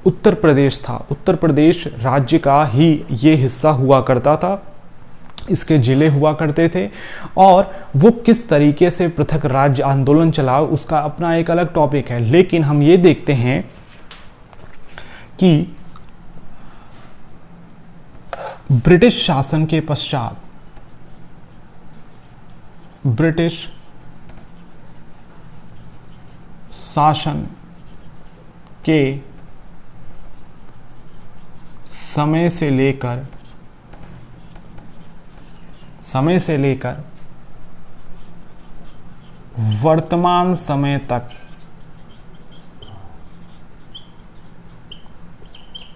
उत्तर प्रदेश था। उत्तर प्रदेश राज्य का ही ये हिस्सा हुआ करता था, इसके जिले हुआ करते थे, और वो किस तरीके से पृथक राज्य आंदोलन चला उसका अपना एक अलग टॉपिक है। लेकिन हम ये देखते हैं कि ब्रिटिश शासन के पश्चात, ब्रिटिश शासन के समय से लेकर वर्तमान समय तक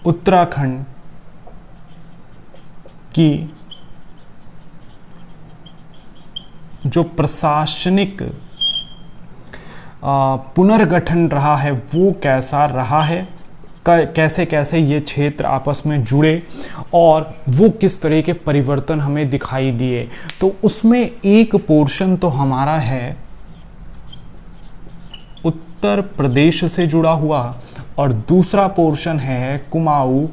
उत्तराखंड की जो प्रशासनिक पुनर्गठन रहा है वो कैसा रहा है, कैसे कैसे ये क्षेत्र आपस में जुड़े और वो किस तरह के परिवर्तन हमें दिखाई दिए। तो उसमें एक पोर्शन तो हमारा है उत्तर प्रदेश से जुड़ा हुआ, और दूसरा पोर्शन है कुमाऊं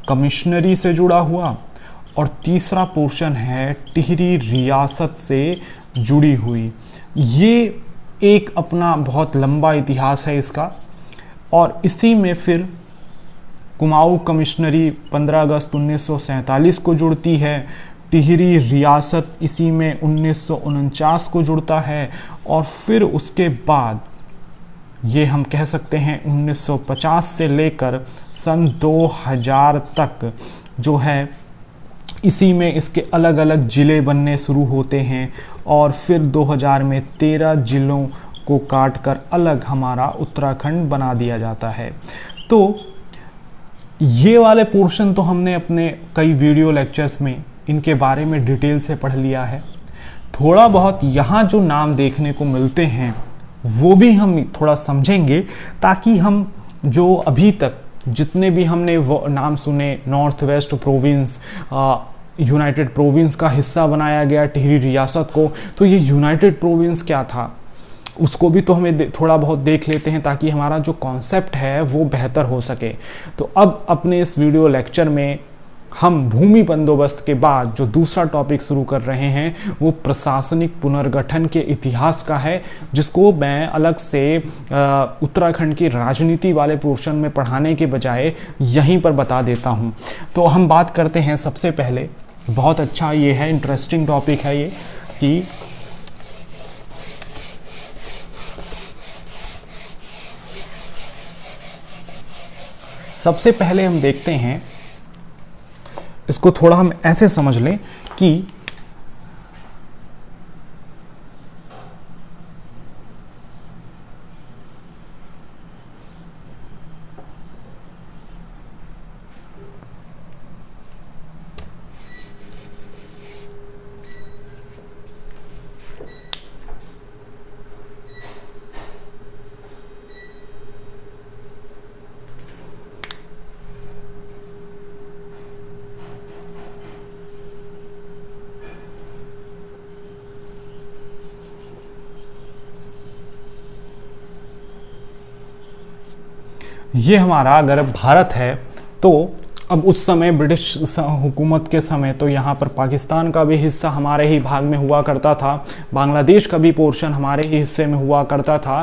कमिश्नरी से जुड़ा हुआ, और तीसरा पोर्शन है टिहरी रियासत से जुड़ी हुई। ये एक अपना बहुत लंबा इतिहास है इसका, और इसी में फिर कुमाऊं कमिश्नरी 15 अगस्त 1947 को जुड़ती है, टिहरी रियासत इसी में 1949 को जुड़ता है, और फिर उसके बाद ये हम कह सकते हैं 1950 से लेकर सन 2000 तक जो है इसी में इसके अलग अलग ज़िले बनने शुरू होते हैं, और फिर 2000 में 13 ज़िलों को काटकर अलग हमारा उत्तराखंड बना दिया जाता है। तो ये वाले पोर्शन तो हमने अपने कई वीडियो लेक्चर्स में इनके बारे में डिटेल से पढ़ लिया है। थोड़ा बहुत यहाँ जो नाम देखने को मिलते हैं वो भी हम थोड़ा समझेंगे, ताकि हम जो अभी तक जितने भी हमने वो नाम सुने, north west province, United province का हिस्सा बनाया गया टिहरी रियासत को, तो ये यूनाइटेड प्रोविंस क्या था उसको भी तो हमें थोड़ा बहुत देख लेते हैं, ताकि हमारा जो कॉन्सेप्ट है वो बेहतर हो सके। तो अब अपने इस वीडियो लेक्चर में हम भूमि बंदोबस्त के बाद जो दूसरा टॉपिक शुरू कर रहे हैं वो प्रशासनिक पुनर्गठन के इतिहास का है, जिसको मैं अलग से उत्तराखंड की राजनीति वाले पोर्शन में पढ़ाने के बजाय यहीं पर बता देता हूं। तो हम बात करते हैं सबसे पहले, बहुत अच्छा ये है, इंटरेस्टिंग टॉपिक है ये, कि सबसे पहले हम देखते हैं, इसको थोड़ा हम ऐसे समझ लें कि ये हमारा अगर भारत है, तो अब उस समय ब्रिटिश हुकूमत के समय तो यहाँ पर पाकिस्तान का भी हिस्सा हमारे ही भाग में हुआ करता था, बांग्लादेश का भी पोर्शन हमारे ही हिस्से में हुआ करता था।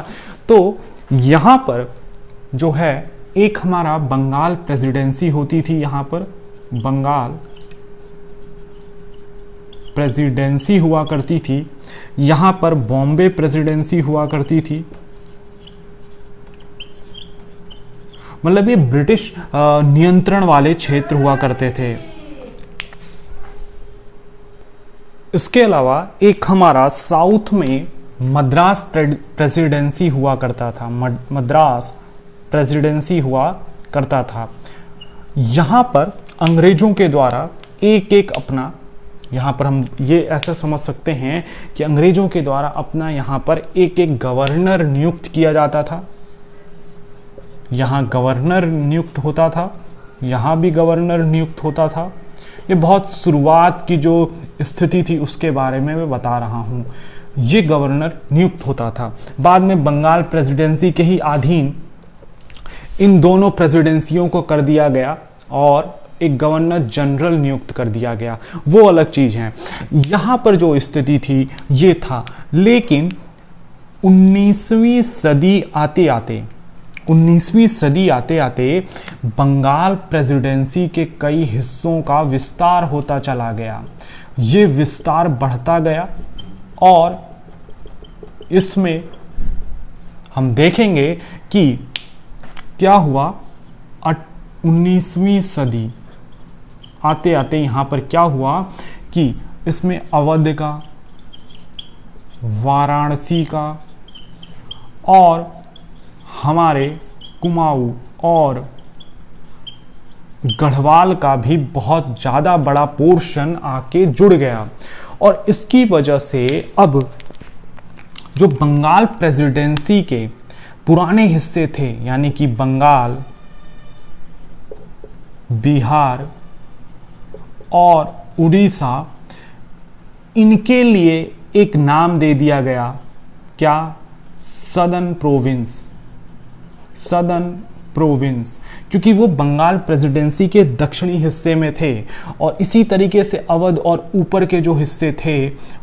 तो यहाँ पर जो है एक हमारा बंगाल प्रेसिडेंसी होती थी, यहाँ पर बंगाल प्रेसिडेंसी हुआ करती थी, यहाँ पर बॉम्बे प्रेसिडेंसी हुआ करती थी। मतलब ये ब्रिटिश नियंत्रण वाले क्षेत्र हुआ करते थे। इसके अलावा एक हमारा साउथ में मद्रास प्रेसिडेंसी हुआ करता था, मद्रास प्रेसिडेंसी हुआ करता था। यहाँ पर अंग्रेजों के द्वारा एक एक अपना, यहाँ पर हम ये ऐसा समझ सकते हैं कि अंग्रेजों के द्वारा अपना यहाँ पर एक एक गवर्नर नियुक्त किया जाता था। यहाँ गवर्नर नियुक्त होता था, यहाँ भी गवर्नर नियुक्त होता था। ये बहुत शुरुआत की जो स्थिति थी उसके बारे में मैं बता रहा हूँ। ये गवर्नर नियुक्त होता था। बाद में बंगाल प्रेसिडेंसी के ही अधीन इन दोनों प्रेसिडेंसियों को कर दिया गया और एक गवर्नर जनरल नियुक्त कर दिया गया, वो अलग चीज़ है। यहाँ पर जो स्थिति थी ये था, लेकिन 19वीं सदी आते आते बंगाल प्रेसिडेंसी के कई हिस्सों का विस्तार होता चला गया। ये विस्तार बढ़ता गया और इसमें हम देखेंगे कि क्या हुआ। 19वीं सदी आते आते यहाँ पर क्या हुआ कि इसमें अवध का, वाराणसी का और हमारे कुमाऊं और गढ़वाल का भी बहुत ज़्यादा बड़ा पोर्शन आके जुड़ गया। और इसकी वजह से अब जो बंगाल प्रेसिडेंसी के पुराने हिस्से थे, यानी कि बंगाल, बिहार और उड़ीसा, इनके लिए एक नाम दे दिया गया, क्या? सदर्न प्रोविंस, क्योंकि वो बंगाल प्रेसिडेंसी के दक्षिणी हिस्से में थे। और इसी तरीके से अवध और ऊपर के जो हिस्से थे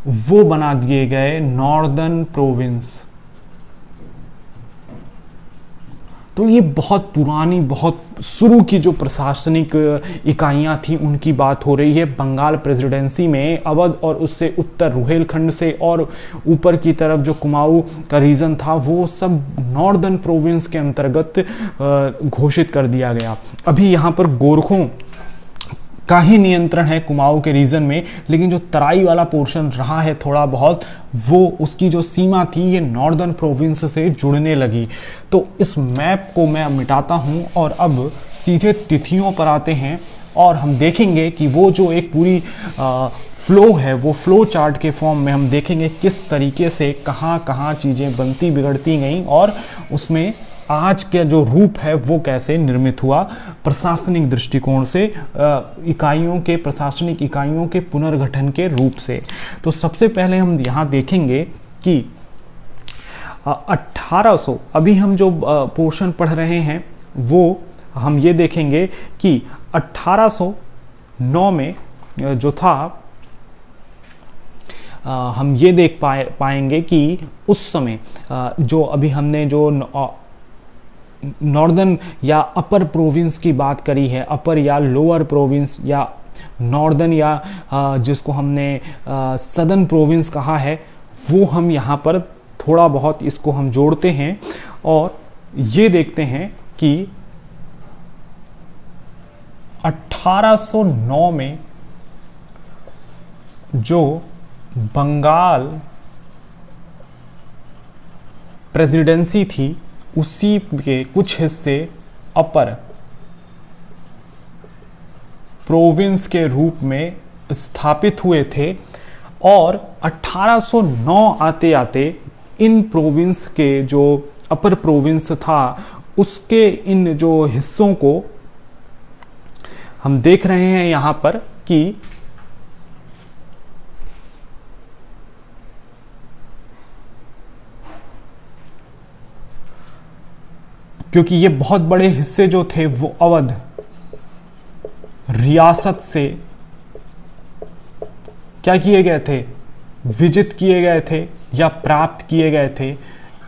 वो बना दिए गए नॉर्दर्न प्रोविंस। तो ये बहुत पुरानी, बहुत शुरू की जो प्रशासनिक इकाइयां थी उनकी बात हो रही है। बंगाल प्रेसिडेंसी में अवध और उससे उत्तर रुहेलखंड से और ऊपर की तरफ जो कुमाऊं का रीजन था वो सब नॉर्दर्न प्रोविंस के अंतर्गत घोषित कर दिया गया। अभी यहाँ पर गोरखों का ही नियंत्रण है कुमाऊं के रीजन में, लेकिन जो तराई वाला पोर्शन रहा है थोड़ा बहुत, वो उसकी जो सीमा थी ये नॉर्दर्न प्रोविंस से जुड़ने लगी। तो इस मैप को मैं मिटाता हूँ और अब सीधे तिथियों पर आते हैं और हम देखेंगे कि वो जो एक पूरी फ्लो है, वो फ्लो चार्ट के फॉर्म में हम देखेंगे किस तरीके से कहाँ कहाँ चीज़ें बनती बिगड़ती गईं और उसमें आज का जो रूप है वो कैसे निर्मित हुआ प्रशासनिक दृष्टिकोण से, प्रशासनिक इकाइयों के पुनर्गठन के रूप से। तो सबसे पहले हम यहाँ देखेंगे कि 1800, अभी हम जो पोर्शन पढ़ रहे हैं वो हम ये देखेंगे कि 1809 में जो था, हम ये देख पाएंगे कि उस समय जो अभी हमने जो नॉर्दर्न या अपर प्रोविंस की बात करी है, अपर या लोअर प्रोविंस या नॉर्दर्न या जिसको हमने सदर्न प्रोविंस कहा है, वो हम यहाँ पर थोड़ा बहुत इसको हम जोड़ते हैं और ये देखते हैं कि 1809 में जो बंगाल प्रेसिडेंसी थी उसी के कुछ हिस्से अपर प्रोविंस के रूप में स्थापित हुए थे और 1809 आते आते इन प्रोविंस के जो अपर प्रोविंस था उसके इन जो हिस्सों को हम देख रहे हैं यहाँ पर कि क्योंकि ये बहुत बड़े हिस्से जो थे वो अवध रियासत से क्या किए गए थे, विजित किए गए थे या प्राप्त किए गए थे।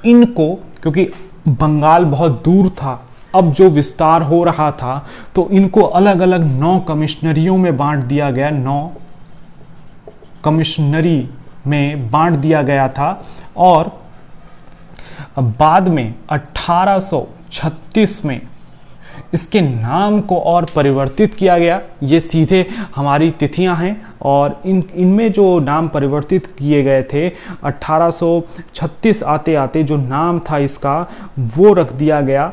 इनको क्योंकि बंगाल बहुत दूर था, अब जो विस्तार हो रहा था तो इनको अलग अलग 9 कमिश्नरियों में बांट दिया गया, 9 कमिश्नरी में बांट दिया गया था। और बाद में 1836 में इसके नाम को और परिवर्तित किया गया। ये सीधे हमारी तिथियां हैं और इनमें जो नाम परिवर्तित किए गए थे 1836 आते आते जो नाम था इसका वो रख दिया गया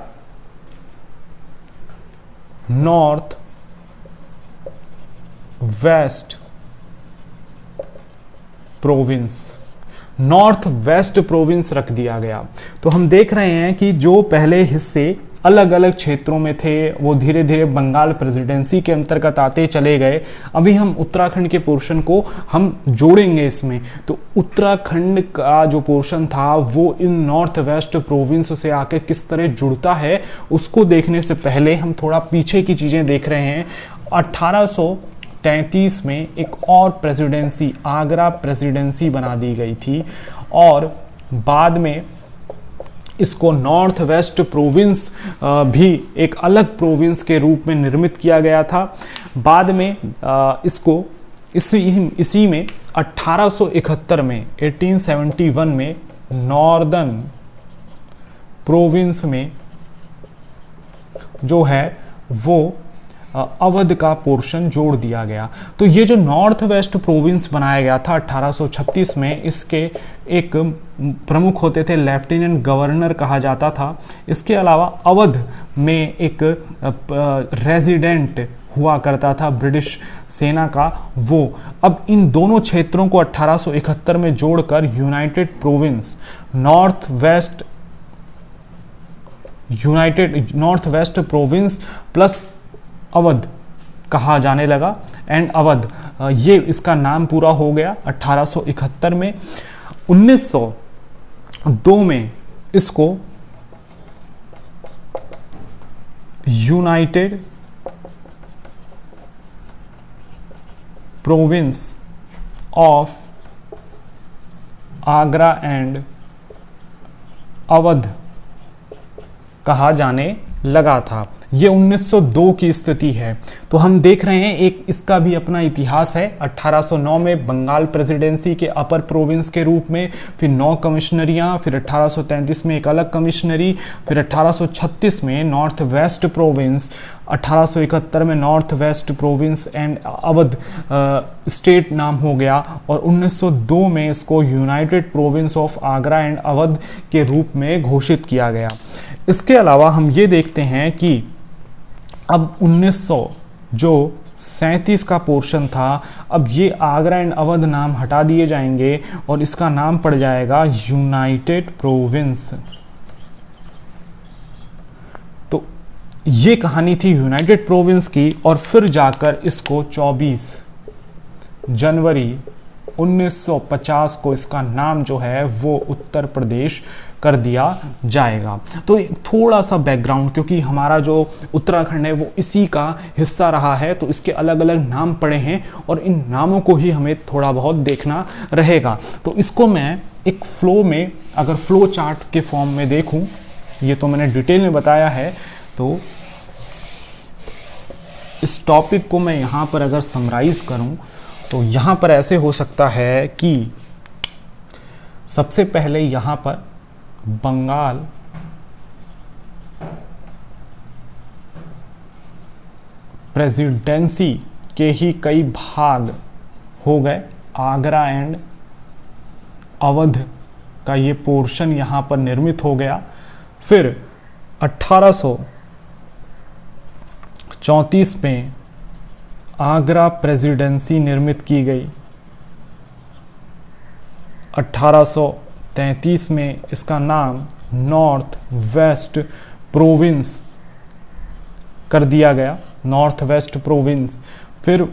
north west province, north west province रख दिया गया। तो हम देख रहे हैं कि जो पहले हिस्से अलग अलग क्षेत्रों में थे वो धीरे धीरे बंगाल प्रेसिडेंसी के अंतर्गत आते चले गए। अभी हम उत्तराखंड के पोर्शन को हम जोड़ेंगे इसमें। तो उत्तराखंड का जो पोर्शन था वो इन नॉर्थ वेस्ट प्रोविंस से आकर किस तरह जुड़ता है उसको देखने से पहले हम थोड़ा पीछे की चीज़ें देख रहे हैं। 1833 में एक और प्रेसिडेंसी, आगरा प्रेसिडेंसी बना दी गई थी और बाद में इसको नॉर्थ वेस्ट प्रोविंस भी एक अलग प्रोविंस के रूप में निर्मित किया गया था। बाद में इसको इसी में 1871 में 1871 में नॉर्दर्न प्रोविंस में जो है वो अवध का पोर्शन जोड़ दिया गया। तो ये जो नॉर्थ वेस्ट प्रोविंस बनाया गया था 1836 में, इसके एक प्रमुख होते थे लेफ्टिनेंट गवर्नर कहा जाता था। इसके अलावा अवध में एक रेजिडेंट हुआ करता था ब्रिटिश सेना का वो। अब इन दोनों क्षेत्रों को 1871 में जोड़कर United province north west province plus Awadh कहा जाने लगा। एंड अवध ये इसका नाम पूरा हो गया 1871 में। 1902 में इसको United province of Agra and Awadh कहा जाने लगा था। ये 1902 की स्थिति है। तो हम देख रहे हैं एक इसका भी अपना इतिहास है। 1809 में बंगाल प्रेसिडेंसी के अपर प्रोविंस के रूप में, फिर 9 कमिश्नरियाँ, फिर 1833 में एक अलग कमिश्नरी, फिर 1836 में नॉर्थ वेस्ट प्रोविंस, 1871 में north west province and Awadh state नाम हो गया, और 1902 में इसको United province of Agra and Awadh के रूप में घोषित किया गया। इसके अलावा हम ये देखते हैं कि अब 1937 का पोर्शन था, अब ये आगरा एंड अवध नाम हटा दिए जाएंगे और इसका नाम पड़ जाएगा यूनाइटेड प्रोविंस। तो ये कहानी थी यूनाइटेड प्रोविंस की, और फिर जाकर इसको 24 जनवरी 1950 को इसका नाम जो है वो उत्तर प्रदेश कर दिया जाएगा। तो थोड़ा सा बैकग्राउंड, क्योंकि हमारा जो उत्तराखंड है वो इसी का हिस्सा रहा है, तो इसके अलग अलग नाम पड़े हैं और इन नामों को ही हमें थोड़ा बहुत देखना रहेगा। तो इसको मैं एक फ्लो में, अगर फ्लो चार्ट के फॉर्म में देखूं, ये तो मैंने डिटेल में बताया है, तो इस टॉपिक को मैं यहाँ पर अगर समराइज करूँ तो यहाँ पर ऐसे हो सकता है कि सबसे पहले यहाँ पर बंगाल प्रेसिडेंसी के ही कई भाग हो गए। आगरा एंड अवध का ये पोर्शन यहाँ पर निर्मित हो गया। फिर 1834 में आगरा प्रेसिडेंसी निर्मित की गई। 1833 में इसका नाम नॉर्थ वेस्ट प्रोविंस कर दिया गया, नॉर्थ वेस्ट प्रोविंस। फिर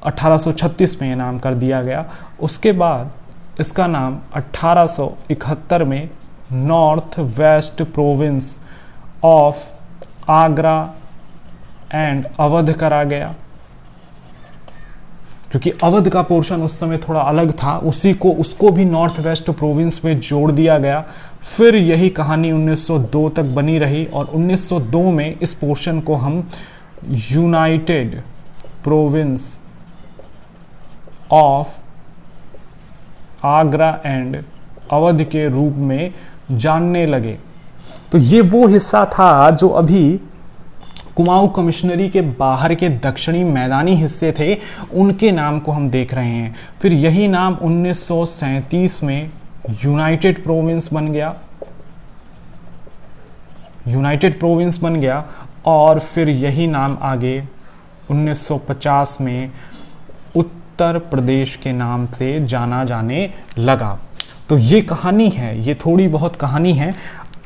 1836 में ये नाम कर दिया गया। उसके बाद इसका नाम 1871 में north west province of Agra and Awadh करा गया, क्योंकि अवध का पोर्शन उस समय थोड़ा अलग था, उसको भी नॉर्थ वेस्ट प्रोविंस में जोड़ दिया गया। फिर यही कहानी 1902 तक बनी रही और 1902 में इस पोर्शन को हम United province of Agra and Awadh के रूप में जानने लगे। तो ये वो हिस्सा था जो अभी कुमाऊं कमिश्नरी के बाहर के दक्षिणी मैदानी हिस्से थे, उनके नाम को हम देख रहे हैं। फिर यही नाम 1937 में यूनाइटेड प्रोविंस बन गया, यूनाइटेड प्रोविंस बन गया, और फिर यही नाम आगे 1950 में उत्तर प्रदेश के नाम से जाना जाने लगा। तो ये कहानी है, ये थोड़ी बहुत कहानी है।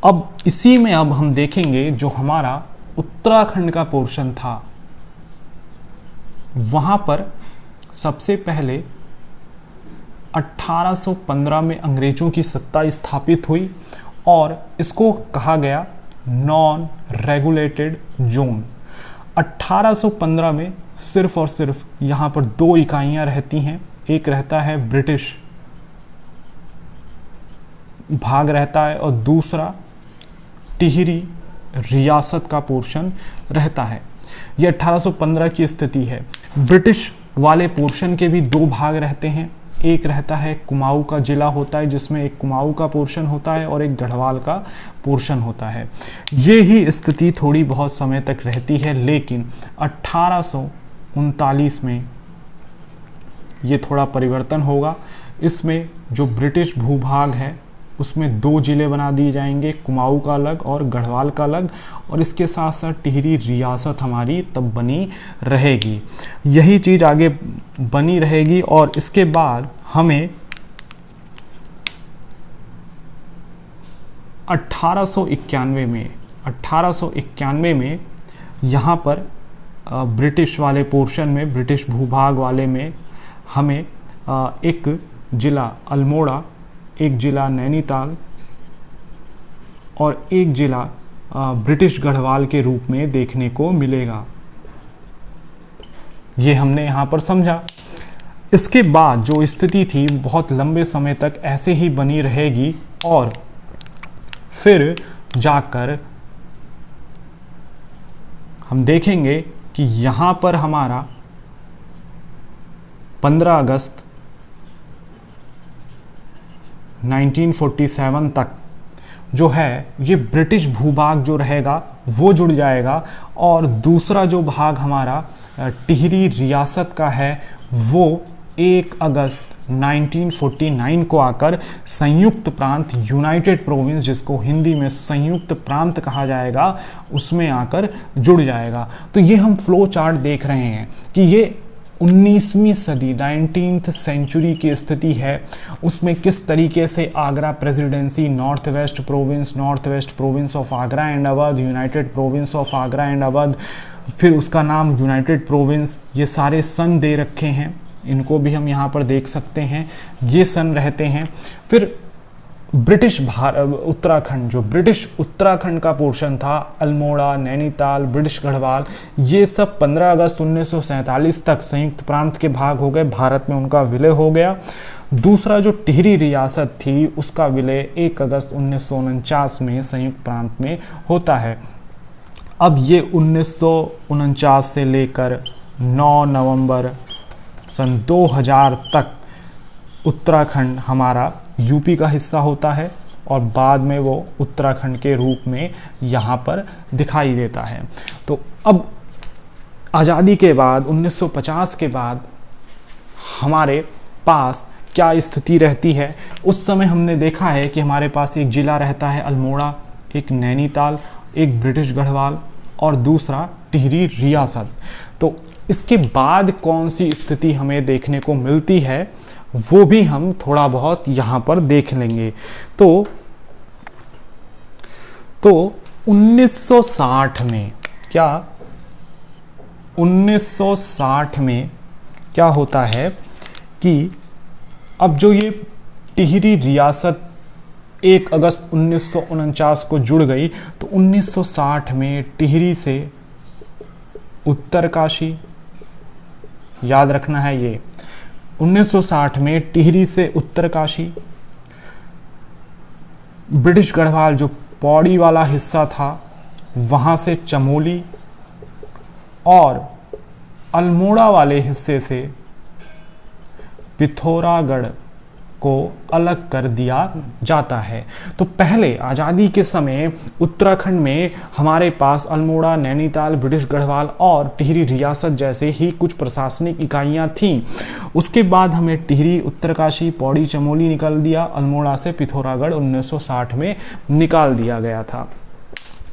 अब इसी में अब हम देखेंगे जो हमारा उत्तराखंड का पोर्शन था, वहां पर सबसे पहले 1815 में अंग्रेजों की सत्ता स्थापित हुई और इसको कहा गया नॉन रेगुलेटेड जोन। 1815 में सिर्फ और सिर्फ यहाँ पर 2 इकाइयाँ रहती हैं। एक रहता है ब्रिटिश भाग रहता है और दूसरा टिहरी रियासत का पोर्शन रहता है। यह 1815 की स्थिति है। ब्रिटिश वाले पोर्शन के भी 2 भाग रहते हैं। एक रहता है कुमाऊं का जिला होता है, जिसमें एक कुमाऊं का पोर्शन होता है और एक गढ़वाल का पोर्शन होता है। ये ही स्थिति थोड़ी बहुत समय तक रहती है, लेकिन 1839 में ये थोड़ा परिवर्तन होगा। इसमें जो ब्रिटिश भूभाग है उसमें 2 जिले बना दिए जाएंगे, कुमाऊं का अलग और गढ़वाल का अलग, और इसके साथ साथ टिहरी रियासत हमारी तब बनी रहेगी। यही चीज़ आगे बनी रहेगी। और इसके बाद हमें 1891 में यहाँ पर ब्रिटिश वाले पोर्शन में, ब्रिटिश भूभाग वाले में हमें एक जिला अल्मोड़ा, एक जिला नैनीताल और एक जिला ब्रिटिश गढ़वाल के रूप में देखने को मिलेगा। ये हमने यहाँ पर समझा। इसके बाद जो स्थिति थी बहुत लंबे समय तक ऐसे ही बनी रहेगी और फिर जाकर हम देखेंगे कि यहाँ पर हमारा 15 अगस्त 1947 तक जो है ये ब्रिटिश भूभाग जो रहेगा वो जुड़ जाएगा, और दूसरा जो भाग हमारा टिहरी रियासत का है वो 1 अगस्त 1949 को आकर संयुक्त प्रांत, यूनाइटेड प्रोविंस जिसको हिंदी में संयुक्त प्रांत कहा जाएगा, उसमें आकर जुड़ जाएगा। तो ये हम फ्लो चार्ट देख रहे हैं कि ये 19वीं सदी 19th सेंचुरी की स्थिति है, उसमें किस तरीके से Agra presidency, north west province of Agra and Awadh, United province of Agra and Awadh, फिर उसका नाम यूनाइटेड प्रोविंस, ये सारे सन दे रखे हैं, इनको भी हम यहाँ पर देख सकते हैं, ये सन रहते हैं। फिर ब्रिटिश उत्तराखंड, जो ब्रिटिश उत्तराखंड का पोर्शन था, अल्मोड़ा, नैनीताल, ब्रिटिश गढ़वाल, ये सब 15 अगस्त 1947 तक संयुक्त प्रांत के भाग हो गए, भारत में उनका विलय हो गया। दूसरा जो टिहरी रियासत थी उसका विलय 1 अगस्त 1949 में संयुक्त प्रांत में होता है। अब ये 1949 से लेकर 9 नवंबर सन 2000 तक उत्तराखंड हमारा यूपी का हिस्सा होता है, और बाद में वो उत्तराखंड के रूप में यहाँ पर दिखाई देता है। तो अब आज़ादी के बाद 1950 के बाद हमारे पास क्या स्थिति रहती है, उस समय हमने देखा है कि हमारे पास एक ज़िला रहता है अल्मोड़ा, एक नैनीताल, एक ब्रिटिश गढ़वाल और दूसरा टिहरी रियासत। तो इसके बाद कौन सी स्थिति हमें देखने को मिलती है वो भी हम थोड़ा बहुत यहाँ पर देख लेंगे। तो 1960 में क्या 1960 में क्या होता है कि अब जो ये टिहरी रियासत 1 अगस्त 1949 को जुड़ गई, तो 1960 में टिहरी से उत्तरकाशी, याद रखना है ये 1960 में टिहरी से उत्तरकाशी, ब्रिटिश गढ़वाल जो पौड़ी वाला हिस्सा था वहाँ से चमोली, और अल्मोड़ा वाले हिस्से से पिथौरागढ़ को अलग कर दिया जाता है। तो पहले आज़ादी के समय उत्तराखंड में हमारे पास अल्मोड़ा, नैनीताल, ब्रिटिश गढ़वाल और टिहरी रियासत जैसे ही कुछ प्रशासनिक इकाइयां थीं। उसके बाद हमें टिहरी, उत्तरकाशी, पौड़ी, चमोली निकाल दिया, अल्मोड़ा से पिथौरागढ़ 1960 में निकाल दिया गया था।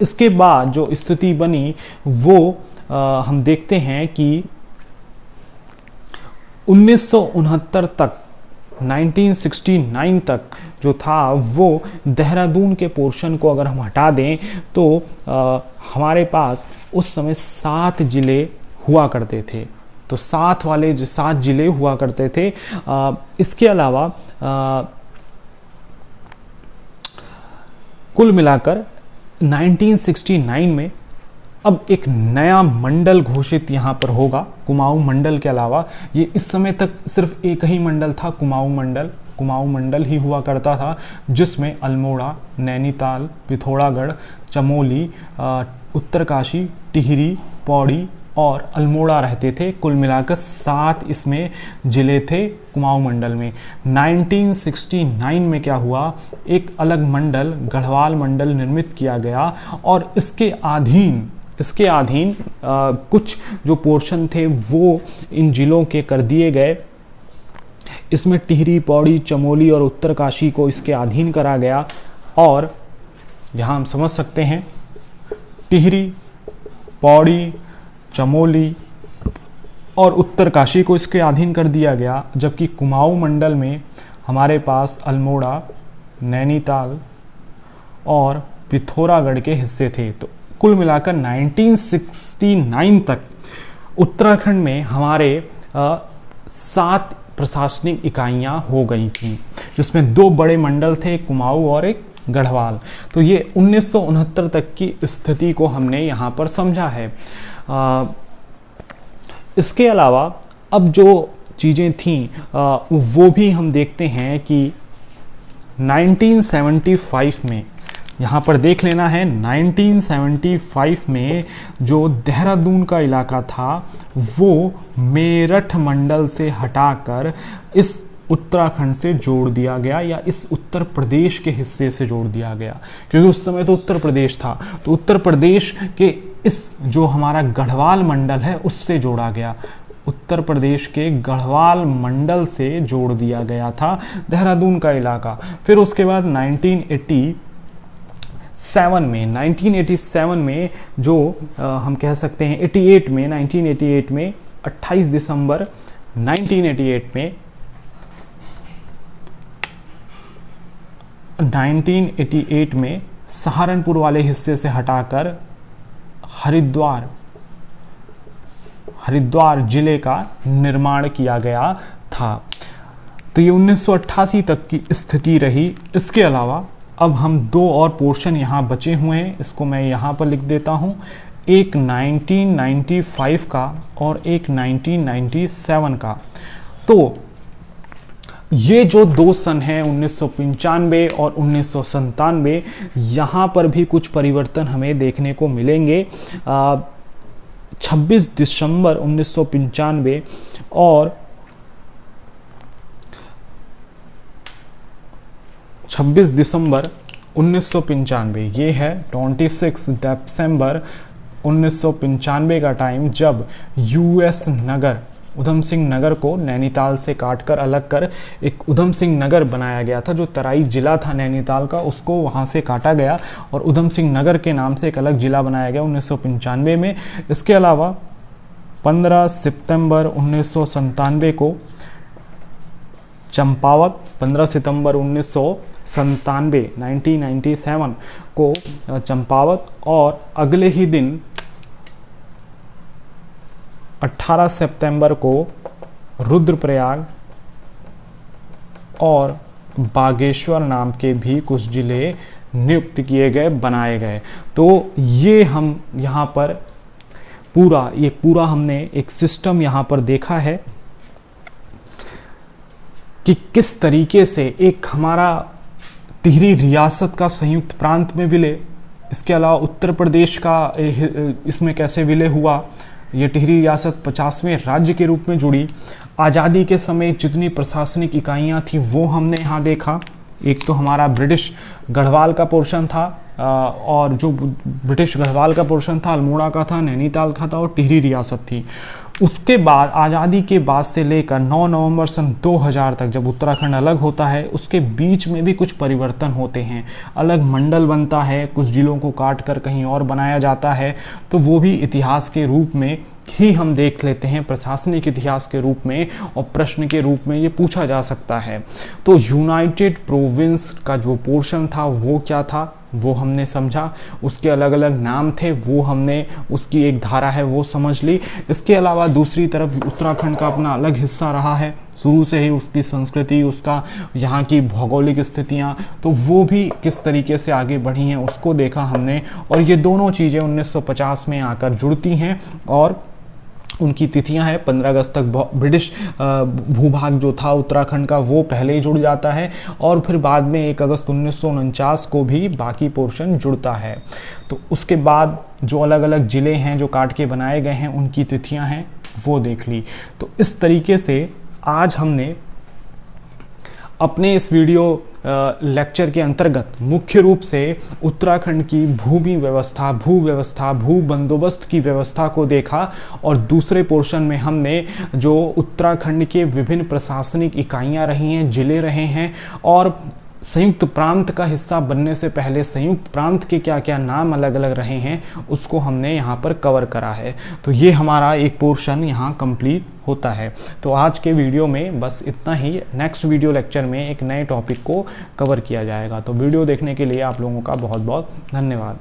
इसके बाद जो स्थिति बनी वो हम देखते हैं कि 1969 तक 1969 तक जो था वो देहरादून के पोर्शन को अगर हम हटा दें तो हमारे पास उस समय 7 ज़िले हुआ करते थे। तो 7 ज़िले हुआ करते थे। इसके अलावा कुल मिलाकर 1969 में अब एक नया मंडल घोषित यहाँ पर होगा, कुमाऊं मंडल के अलावा। ये इस समय तक सिर्फ एक ही मंडल था, कुमाऊं मंडल ही हुआ करता था, जिसमें अल्मोड़ा, नैनीताल, पिथौरागढ़, चमोली, उत्तरकाशी, टिहरी, पौड़ी और अल्मोड़ा रहते थे। कुल मिलाकर 7 इसमें ज़िले थे कुमाऊं मंडल में। 1969 में क्या हुआ, एक अलग मंडल, गढ़वाल मंडल निर्मित किया गया और इसके अधीन कुछ जो पोर्शन थे वो इन जिलों के कर दिए गए। इसमें टिहरी, पौड़ी, चमोली और उत्तरकाशी को इसके अधीन करा गया। और यहाँ हम समझ सकते हैं टिहरी, पौड़ी, चमोली और उत्तरकाशी को इसके अधीन कर दिया गया, जबकि कुमाऊं मंडल में हमारे पास अल्मोड़ा, नैनीताल और पिथौरागढ़ के हिस्से थे। तो कुल मिलाकर 1969 तक उत्तराखंड में हमारे 7 प्रशासनिक इकाइयां हो गई थीं, जिसमें 2 बड़े मंडल थे, कुमाऊं और एक गढ़वाल। तो ये 1969 तक की स्थिति को हमने यहाँ पर समझा है। इसके अलावा अब जो चीज़ें थीं वो भी हम देखते हैं कि 1975 में यहाँ पर देख लेना है 1975 में जो देहरादून का इलाका था वो मेरठ मंडल से हटाकर इस उत्तराखंड से जोड़ दिया गया, या इस उत्तर प्रदेश के हिस्से से जोड़ दिया गया, क्योंकि उस समय तो उत्तर प्रदेश था। तो उत्तर प्रदेश के इस जो हमारा गढ़वाल मंडल है उससे जोड़ा गया, उत्तर प्रदेश के गढ़वाल मंडल से जोड़ दिया गया था देहरादून का इलाका। फिर उसके बाद 1987 में जो हम कह सकते हैं 1988 में 28 दिसंबर 1988 में सहारनपुर वाले हिस्से से हटाकर हरिद्वार जिले का निर्माण किया गया था। तो ये 1988 तक की स्थिति रही। इसके अलावा अब हम दो और पोर्शन यहाँ बचे हुए हैं, इसको मैं यहाँ पर लिख देता हूँ, एक 1995 का और एक 1997 का। तो ये जो दो सन हैं 1995 और 1997, यहाँ पर भी कुछ परिवर्तन हमें देखने को मिलेंगे। 26 दिसंबर 1995 और 26 दिसंबर 1995, ये है 26 दिसंबर 1995 का टाइम, जब यूएस नगर उधम सिंह नगर को नैनीताल से काटकर अलग कर एक उधम सिंह नगर बनाया गया था। जो तराई जिला था नैनीताल का, उसको वहाँ से काटा गया और उधम सिंह नगर के नाम से एक अलग जिला बनाया गया 1995 में। इसके अलावा 15 सितंबर 1997 को चंपावत, 15 सितंबर 1997 को चंपावत, और अगले ही दिन 18 सितंबर को रुद्रप्रयाग और बागेश्वर नाम के भी कुछ जिले नियुक्त किए गए, बनाए गए। तो ये हम यहाँ पर पूरा हमने एक सिस्टम यहाँ पर देखा है कि किस तरीके से एक हमारा टिहरी रियासत का संयुक्त प्रांत में विलय, इसके अलावा उत्तर प्रदेश का इसमें कैसे विलय हुआ, ये टिहरी रियासत 50वें राज्य के रूप में जुड़ी। आज़ादी के समय जितनी प्रशासनिक इकाइयाँ थी वो हमने यहाँ देखा। एक तो हमारा ब्रिटिश गढ़वाल का पोर्शन था, और जो ब्रिटिश गढ़वाल का पोर्शन था अल्मोड़ा का था, नैनीताल का था और टिहरी रियासत थी। उसके बाद आज़ादी के बाद से लेकर 9 नवंबर सन 2000 तक जब उत्तराखंड अलग होता है, उसके बीच में भी कुछ परिवर्तन होते हैं। अलग मंडल बनता है, कुछ जिलों को काट कर कहीं और बनाया जाता है। तो वो भी इतिहास के रूप में ही हम देख लेते हैं, प्रशासनिक इतिहास के रूप में, और प्रश्न के रूप में ये पूछा जा सकता है। तो यूनाइटेड प्रोविंस का जो पोर्शन था वो क्या था वो हमने समझा, उसके अलग अलग नाम थे वो हमने, उसकी एक धारा है वो समझ ली। इसके अलावा दूसरी तरफ उत्तराखंड का अपना अलग हिस्सा रहा है शुरू से ही, उसकी संस्कृति, उसका यहाँ की भौगोलिक स्थितियाँ, तो वो भी किस तरीके से आगे बढ़ी हैं उसको देखा हमने। और ये दोनों चीज़ें 1950 में आकर जुड़ती हैं और उनकी तिथियां हैं 15 अगस्त तक ब्रिटिश भूभाग जो था उत्तराखंड का वो पहले ही जुड़ जाता है, और फिर बाद में 1 अगस्त 1949 को भी बाकी पोर्शन जुड़ता है। तो उसके बाद जो अलग अलग ज़िले हैं जो काट के बनाए गए हैं उनकी तिथियां हैं वो देख ली। तो इस तरीके से आज हमने अपने इस वीडियो लेक्चर के अंतर्गत मुख्य रूप से उत्तराखंड की भूमि व्यवस्था, भू बंदोबस्त की व्यवस्था को देखा, और दूसरे पोर्शन में हमने जो उत्तराखंड के विभिन्न प्रशासनिक इकाइयां रही हैं, जिले रहे हैं, और संयुक्त प्रांत का हिस्सा बनने से पहले संयुक्त प्रांत के क्या क्या नाम अलग अलग रहे हैं उसको हमने यहाँ पर कवर करा है। तो ये हमारा एक पोर्शन यहाँ कंप्लीट होता है। तो आज के वीडियो में बस इतना ही। नेक्स्ट वीडियो लेक्चर में एक नए टॉपिक को कवर किया जाएगा। तो वीडियो देखने के लिए आप लोगों का बहुत बहुत धन्यवाद।